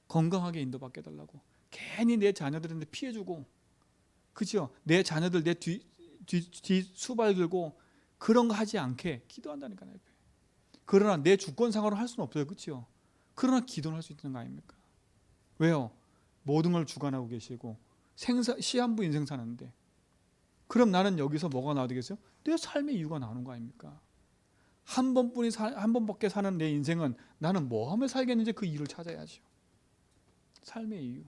건강하게 인도받게 달라고. 괜히 내 자녀들한테 피해주고, 그죠? 내 자녀들 내 뒤 수발 들고 그런 거 하지 않게 기도한다니까요. 그러나 내 주권상으로 할 수는 없어요. 그렇죠? 그러나 기도는 할 수 있는 거 아닙니까? 왜요? 모든 걸 주관하고 계시고 시한부 인생 사는데, 그럼 나는 여기서 뭐가 나와야 되겠어요? 내 삶의 이유가 나오는 거 아닙니까? 한 번밖에 사는 내 인생은 나는 뭐 하며 살겠는지 그 이유를 찾아야죠. 삶의 이유.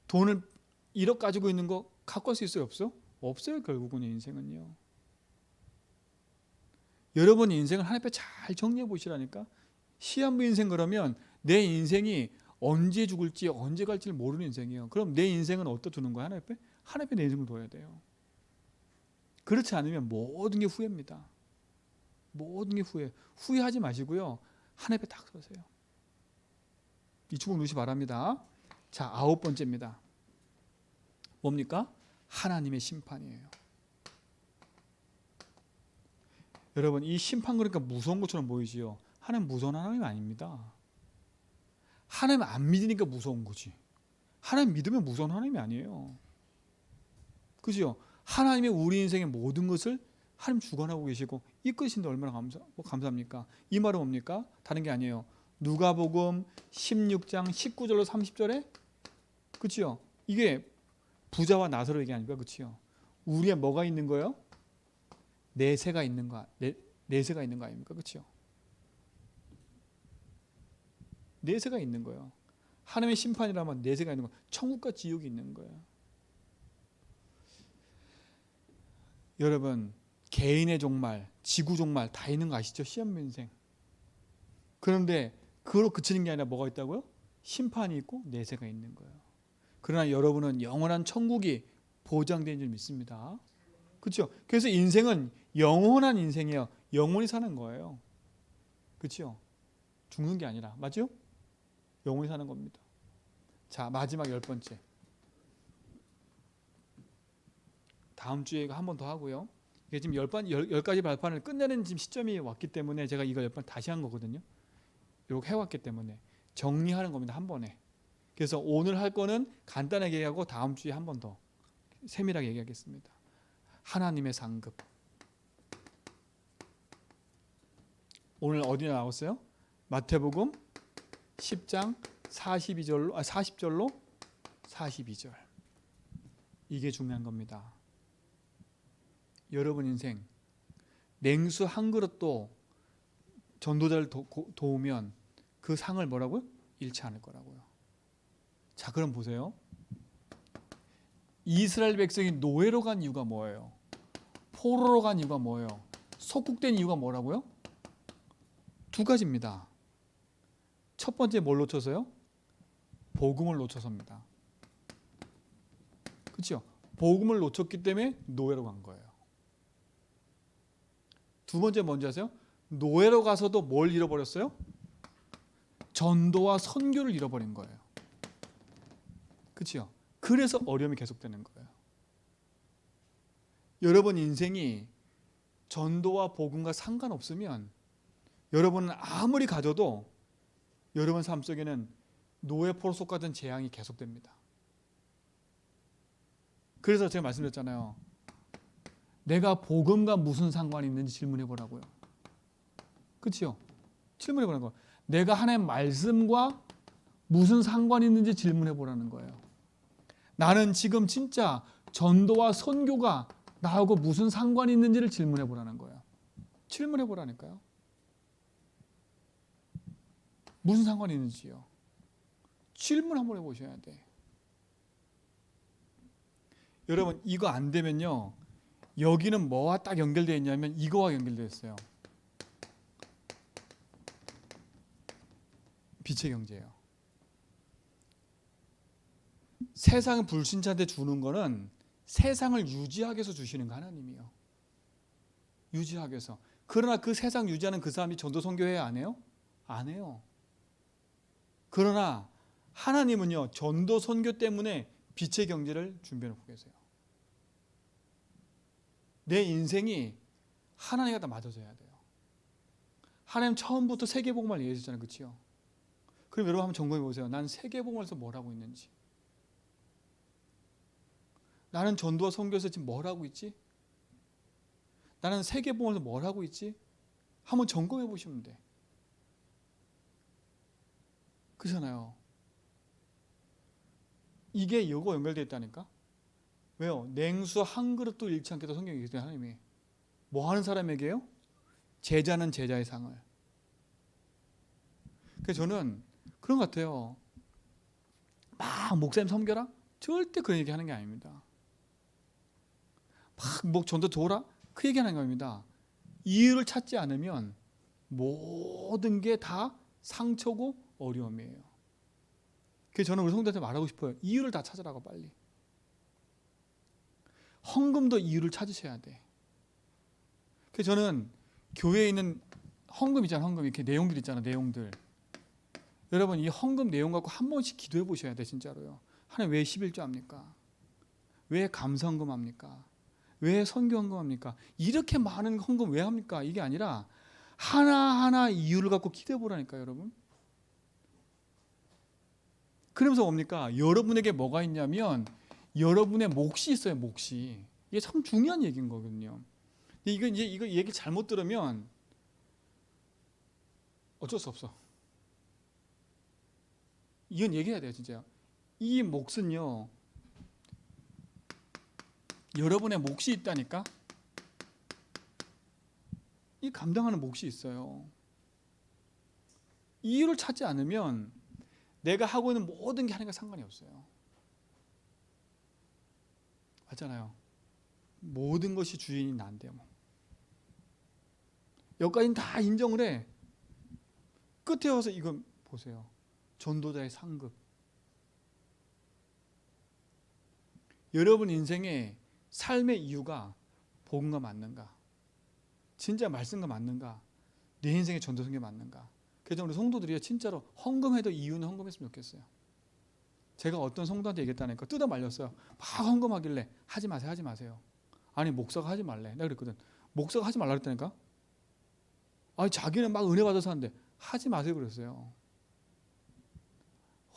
돈을 1억 가지고 있는 거 갖고 갈 수 있어요? 없어요? 없어요. 결국은 인생은요. 여러분의 인생을 하나님 앞에 잘 정리해 보시라니까. 시한부 인생 그러면 내 인생이 언제 죽을지 언제 갈지 모르는 인생이에요. 그럼 내 인생은 어디다 두는 거야? 하나님 앞에? 하나님 앞에 내 인생을 둬야 돼요. 그렇지 않으면 모든 게 후회입니다. 모든 게 후회하지 마시고요. 하나님 앞에 딱 서세요. 이 축복 누리시 바랍니다. 자, 9번째입니다. 뭡니까? 하나님의 심판이에요. 여러분, 이 심판 그러니까 무서운 것처럼 보이지요. 하나님 무서운 하나님이 아닙니다. 하나님 안 믿으니까 무서운 거지. 하나님 믿으면 무서운 하나님이 아니에요. 그죠? 하나님이 우리 인생의 모든 것을 하나님 주관하고 계시고 이끄신데 얼마나 감사합니까? 이 말은 뭡니까? 다른 게 아니에요. 누가복음 16장 19절로 30절에, 그렇죠? 이게 부자와 나사로 얘기 아닙니까? 그렇죠? 우리에 뭐가 있는 거예요? 내세가 있는 거, 내세가 있는 거 아닙니까? 그렇죠? 내세가 있는 거예요. 하나님의 심판이라면 내세가 있는 거, 천국과 지옥이 있는 거예요. 여러분, 개인의 종말, 지구 종말 다 있는 거 아시죠? 시한부 인생. 그런데 그걸로 그치는 게 아니라 뭐가 있다고요? 심판이 있고 내세가 있는 거예요. 그러나 여러분은 영원한 천국이 보장된 줄 믿습니다. 그렇죠? 그래서 인생은 영원한 인생이에요. 영원히 사는 거예요. 그렇죠? 죽는 게 아니라. 맞죠? 영원히 사는 겁니다. 자, 마지막 10번째. 다음 주에 한 번 더 하고요. 이게 지금 10가지 발판을 끝내는 지금 시점이 왔기 때문에 제가 이거 10번 다시 한 거거든요. 이렇게 해왔기 때문에 정리하는 겁니다. 한 번에. 그래서 오늘 할 거는 간단하게 얘기하고 다음 주에 한 번 더 세밀하게 얘기하겠습니다. 하나님의 상급. 오늘 어디 나왔어요? 마태복음 10장 40절로 42절. 이게 중요한 겁니다. 여러분 인생 냉수 한 그릇도 전도자를 도우면 그 상을 뭐라고요? 잃지 않을 거라고요. 자, 그럼 보세요. 이스라엘 백성이 노예로 간 이유가 뭐예요? 포로로 간 이유가 뭐예요? 속국된 이유가 뭐라고요? 두 가지입니다. 첫 번째 뭘 놓쳐서요? 복음을 놓쳐서입니다. 그렇죠? 복음을 놓쳤기 때문에 노예로 간 거예요. 두 번째 뭔지 아세요? 노예로 가서도 뭘 잃어버렸어요? 전도와 선교를 잃어버린 거예요. 그렇죠? 그래서 어려움이 계속되는 거예요. 여러분 인생이 전도와 복음과 상관없으면 여러분은 아무리 가져도 여러분 삶 속에는 노예 포로 속하던 재앙이 계속됩니다. 그래서 제가 말씀드렸잖아요. 내가 복음과 무슨 상관이 있는지 질문해 보라고요. 그렇죠? 질문해 보라는 거. 내가 하나님의 말씀과 무슨 상관이 있는지 질문해 보라는 거예요. 나는 지금 진짜 전도와 선교가 나하고 무슨 상관이 있는지를 질문해 보라는 거예요. 질문해 보라니까요. 무슨 상관이 있는지요. 질문 한번 해보셔야 돼. 여러분 이거 안 되면요. 여기는 뭐와 딱 연결되어 있냐면 이거와 연결되어 있어요. 빛의 경제예요. 세상 불신자한테 주는 거는 세상을 유지하기 위해서 주시는 거 하나님이요. 유지하기 위해서. 그러나 그 세상 유지하는 그 사람이 전도 선교해야 안 해요? 안 해요. 그러나 하나님은요. 전도 선교 때문에 빛의 경제를 준비해 놓고 계세요. 내 인생이 하나님과 다 맞아져야 돼요. 하나님 처음부터 세계복음을 얘기했잖아요. 그렇죠? 그럼 여러분 한번 점검해 보세요. 난 세계복음에서 뭘 하고 있는지. 나는 전도와 선교에서 지금 뭘 하고 있지? 나는 세계복음에서 뭘 하고 있지? 한번 점검해 보시면 돼. 그렇잖아요. 이게 이거 연결되어 있다니까? 왜요? 냉수 한 그릇도 잃지 않겠다 성경이 얘기해요. 하나님이. 뭐 하는 사람에게요? 제자는 제자의 상을. 그래서 저는 그런 것 같아요. 막 목사님 섬겨라? 절대 그런 얘기 하는 게 아닙니다. 막 전도 도라? 그 얘기 하는 겁니다. 이유를 찾지 않으면 모든 게 다 상처고 어려움이에요. 그래서 저는 우리 성도한테 말하고 싶어요. 이유를 다 찾으라고 빨리. 헌금도 이유를 찾으셔야 돼. 그래서 저는 교회에 있는 헌금 있잖아요. 헌금 이렇게 내용들 있잖아요. 내용들. 여러분 이 헌금 내용 갖고 한 번씩 기도해 보셔야 돼. 진짜로요. 하나님 왜 11조 합니까? 왜 감사헌금 합니까? 왜 선교헌금 합니까? 이렇게 많은 헌금 왜 합니까? 이게 아니라 하나하나 이유를 갖고 기도해 보라니까요. 여러분. 그러면서 뭡니까? 여러분에게 뭐가 있냐면 여러분의 몫이 있어요. 몫이. 이게 참 중요한 얘기인 거거든요. 이거 얘기 잘못 들으면 어쩔 수 없어. 이건 얘기해야 돼요. 진짜. 이 몫은요. 여러분의 몫이 있다니까. 이 감당하는 몫이 있어요. 이유를 찾지 않으면 내가 하고 있는 모든 게 하나님과 상관이 없어요. 맞잖아요. 모든 것이 주인이 나인데요. 뭐. 여기까지는 다 인정을 해. 끝에 와서 이건 보세요. 전도자의 상급. 여러분 인생의 삶의 이유가 복음과 맞는가? 진짜 말씀과 맞는가? 내 인생의 전도성에 맞는가? 그래서 우리 성도들이 진짜로 헌금해도 이유는 헌금했으면 좋겠어요. 제가 어떤 성도한테 얘기했다니까 뜯어 말렸어요. 막 헌금하길래 하지 마세요, 하지 마세요. 아니 목사가 하지 말래. 내가 그랬거든. 목사가 하지 말라 그랬다니까. 아니 자기는 막 은혜 받아서 하는데 하지 마세요 그랬어요.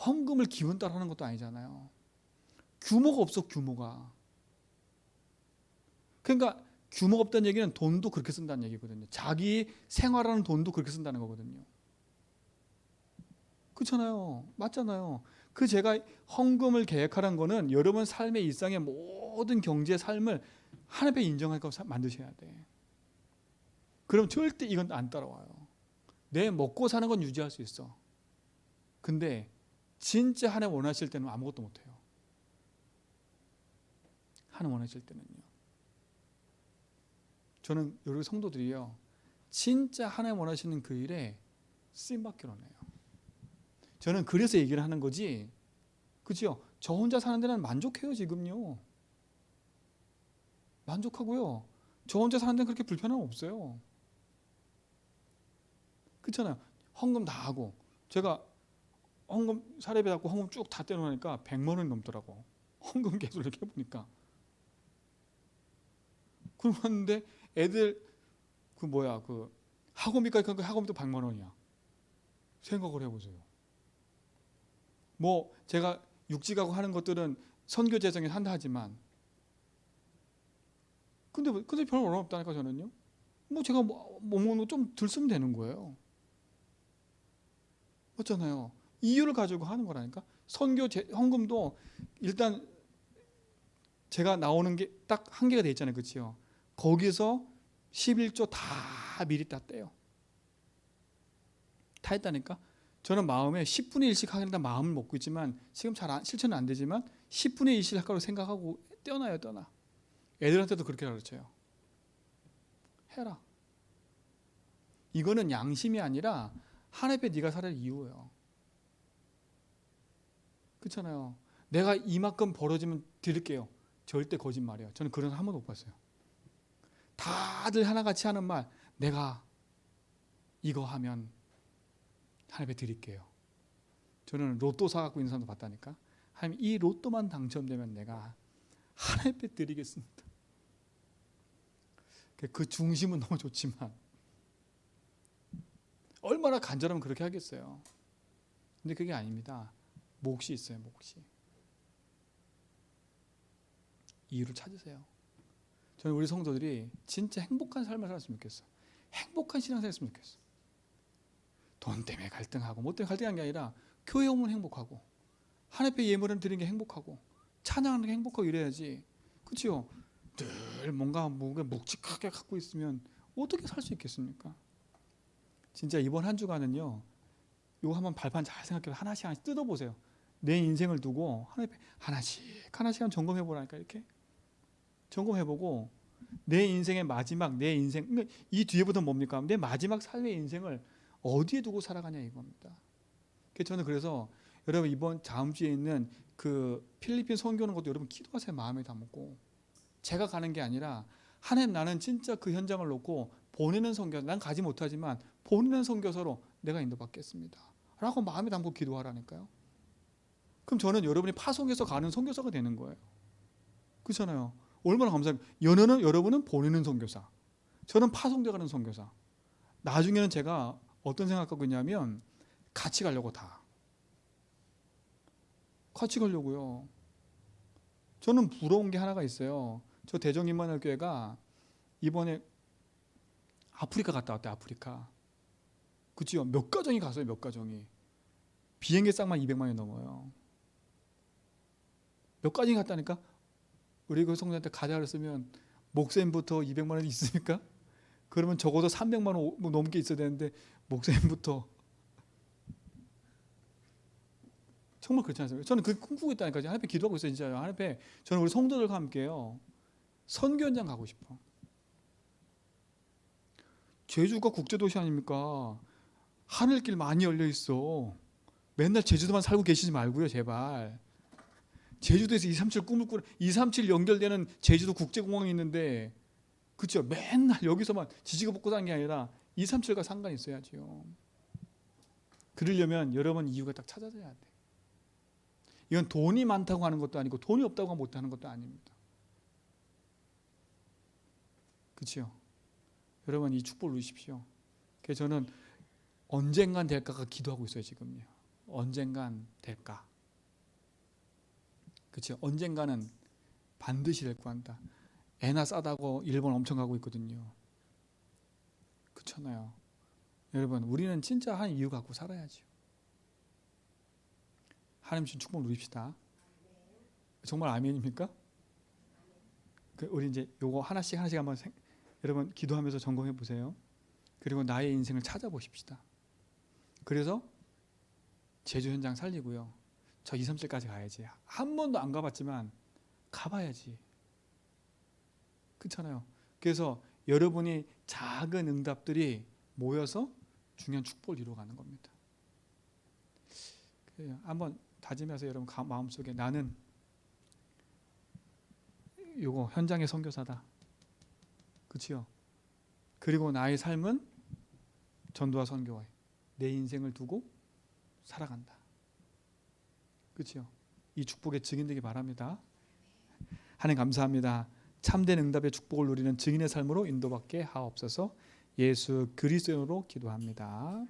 헌금을 기분 따라 하는 것도 아니잖아요. 규모가 없어, 규모가. 그러니까 규모가 없다는 얘기는 돈도 그렇게 쓴다는 얘기거든요. 자기 생활하는 돈도 그렇게 쓴다는 거거든요. 그렇잖아요. 맞잖아요. 그 제가 헌금을 계획하라는 거는 여러분 삶의 일상의 모든 경제 삶을 하나님께 인정할 거 만드셔야 돼. 그럼 절대 이건 안 따라와요. 내 먹고 사는 건 유지할 수 있어. 근데 진짜 하나님 원하실 때는 아무것도 못해요. 하나님 원하실 때는요. 저는 여러분 성도들이요. 진짜 하나님 원하시는 그 일에 쓰임받기로 해요. 저는 그래서 얘기를 하는 거지. 그렇죠? 저 혼자 사는 데는 만족해요 지금요. 만족하고요. 저 혼자 사는 데는 그렇게 불편함 없어요. 그렇잖아요. 헌금 다 하고 제가 헌금 사례비 받고 헌금 쭉 다 떼놓으니까 100만 원이 넘더라고. 헌금 계속 이렇게 해보니까. 그런데 애들 그 학원비까지 간 거 학원비도 100만 원이야. 생각을 해보세요. 뭐 제가 육지가고 하는 것들은 선교 재정에 한다 하지만 근데 별 어려움 없다니까 저는요. 뭐 제가 뭐 좀 덜 쓰면 되는 거예요. 맞잖아요. 이유를 가지고 하는 거라니까. 선교 헌금도 일단 제가 나오는 게 딱 한계가 돼 있잖아요. 그렇죠? 거기서 11조 다 미리 다 떼요. 다 했다니까. 저는 마음에 10분의 1씩 하겠다 마음을 먹고 있지만 지금 실천은 안 되지만 10분의 1씩 할 거라고 생각하고 떼어놔요. 떼어놔. 애들한테도 그렇게 가르쳐요. 해라. 이거는 양심이 아니라 하나님 앞에 네가 살아야 이유예요. 그렇잖아요. 내가 이만큼 벌어지면 드릴게요. 절대 거짓말이에요. 저는 그런 사람 한 번도 못 봤어요. 다들 하나같이 하는 말, 내가 이거 하면 하나님 앞에 드릴게요. 저는 로또 사갖고 있는 사람도 봤다니까. 하나님 이 로또만 당첨되면 내가 하나님 앞에 드리겠습니다. 그 중심은 너무 좋지만 얼마나 간절하면 그렇게 하겠어요. 근데 그게 아닙니다. 몫이 있어요. 몫이. 이유를 찾으세요. 저는 우리 성도들이 진짜 행복한 삶을 살았으면 좋겠어. 행복한 신앙 살았으면 좋겠어. 돈 때문에 갈등하고 뭐 때문에 갈등한 게 아니라 교회 오면 행복하고 하나님 앞에 예물을 드리는 게 행복하고 찬양하는 게 행복하고 이래야지. 그렇죠? 늘 뭔가 묵직하게 갖고 있으면 어떻게 살 수 있겠습니까? 진짜 이번 한 주간은요. 이거 한번 발판 잘 생각해서 하나씩 하나씩 뜯어보세요. 내 인생을 두고 하나님 앞에 하나씩 한번 점검해보라니까. 이렇게 점검해보고 내 인생의 마지막 내 인생 이 뒤에부터 뭡니까? 내 마지막 삶의 인생을 어디에 두고 살아가냐 이겁니다. 저는 그래서 여러분 이번 다음 주에 있는 그 필리핀 선교하는 것도 여러분 기도하세요. 마음에 담고 제가 가는 게 아니라 하나님 나는 진짜 그 현장을 놓고 보내는 선교사 난 가지 못하지만 보내는 선교사로 내가 인도받겠습니다 라고 마음에 담고 기도하라니까요. 그럼 저는 여러분이 파송해서 가는 선교사가 되는 거예요. 그렇잖아요. 얼마나 감사합니까. 여러분은 보내는 선교사, 저는 파송돼 가는 선교사. 나중에는 제가 어떤 생각하고 있냐면 같이 가려고 같이 가려고요. 저는 부러운 게 하나가 있어요. 저 대정 임마누엘 교회가 이번에 아프리카 갔다 왔대요. 아프리카. 그치요? 몇 가정이 갔어요. 몇 가정이. 비행기 싹만 200만 원이 넘어요. 몇 가정이 갔다니까. 우리 그 성도한테 가자 그랬으면 목사님부터 200만 원이 있습니까? 그러면 적어도 300만 원 넘게 있어야 되는데 목사님부터 정말 그렇지 않습니까? 저는 그 꿈꾸고 있다니까요. 하나님 앞에 기도하고 있어요. 진짜요. 하나님 앞에 저는 우리 성도들과 함께요. 선교 현장 가고 싶어. 제주가 국제도시 아닙니까? 하늘길 많이 열려 있어. 맨날 제주도만 살고 계시지 말고요, 제발. 제주도에서 237 꿈을 꾸는 237 연결되는 제주도 국제공항이 있는데, 그렇죠? 맨날 여기서만 지지고 볶고 사는 게 아니라 237과 상관이 있어야죠. 그러려면 여러분 이유가 딱 찾아져야 돼. 이건 돈이 많다고 하는 것도 아니고 돈이 없다고 하면 못하는 것도 아닙니다. 그렇죠? 여러분 이 축복을 누리십시오. 그래서 저는 언젠간 될까가 기도하고 있어요, 지금요. 언젠간 될까. 그렇죠? 언젠가는 반드시 될 거 한다. 애나 싸다고 일본 엄청 가고 있거든요. 그렇잖아요. 여러분 우리는 진짜 한 이유 갖고 살아야죠. 하나님 주신 축복 누립시다. 정말 아멘입니까? 우리 이제 요거 하나씩 한번 여러분 기도하면서 점검해 보세요. 그리고 나의 인생을 찾아보십시다. 그래서 제주 현장 살리고요. 저 237까지 가야지. 한 번도 안 가봤지만 가봐야지. 그렇잖아요. 그래서 여러분이 작은 응답들이 모여서 중요한 축복을 이루어가는 겁니다. 한번 다짐해서 여러분 마음속에 나는 요거 현장의 선교사다. 그렇죠? 그리고 나의 삶은 전도와 선교에 내 인생을 두고 살아간다. 그렇죠? 이 축복의 증인되기 바랍니다. 하나님 감사합니다. 참된 응답의 축복을 누리는 증인의 삶으로 인도받게 하옵소서. 예수 그리스도로 기도합니다.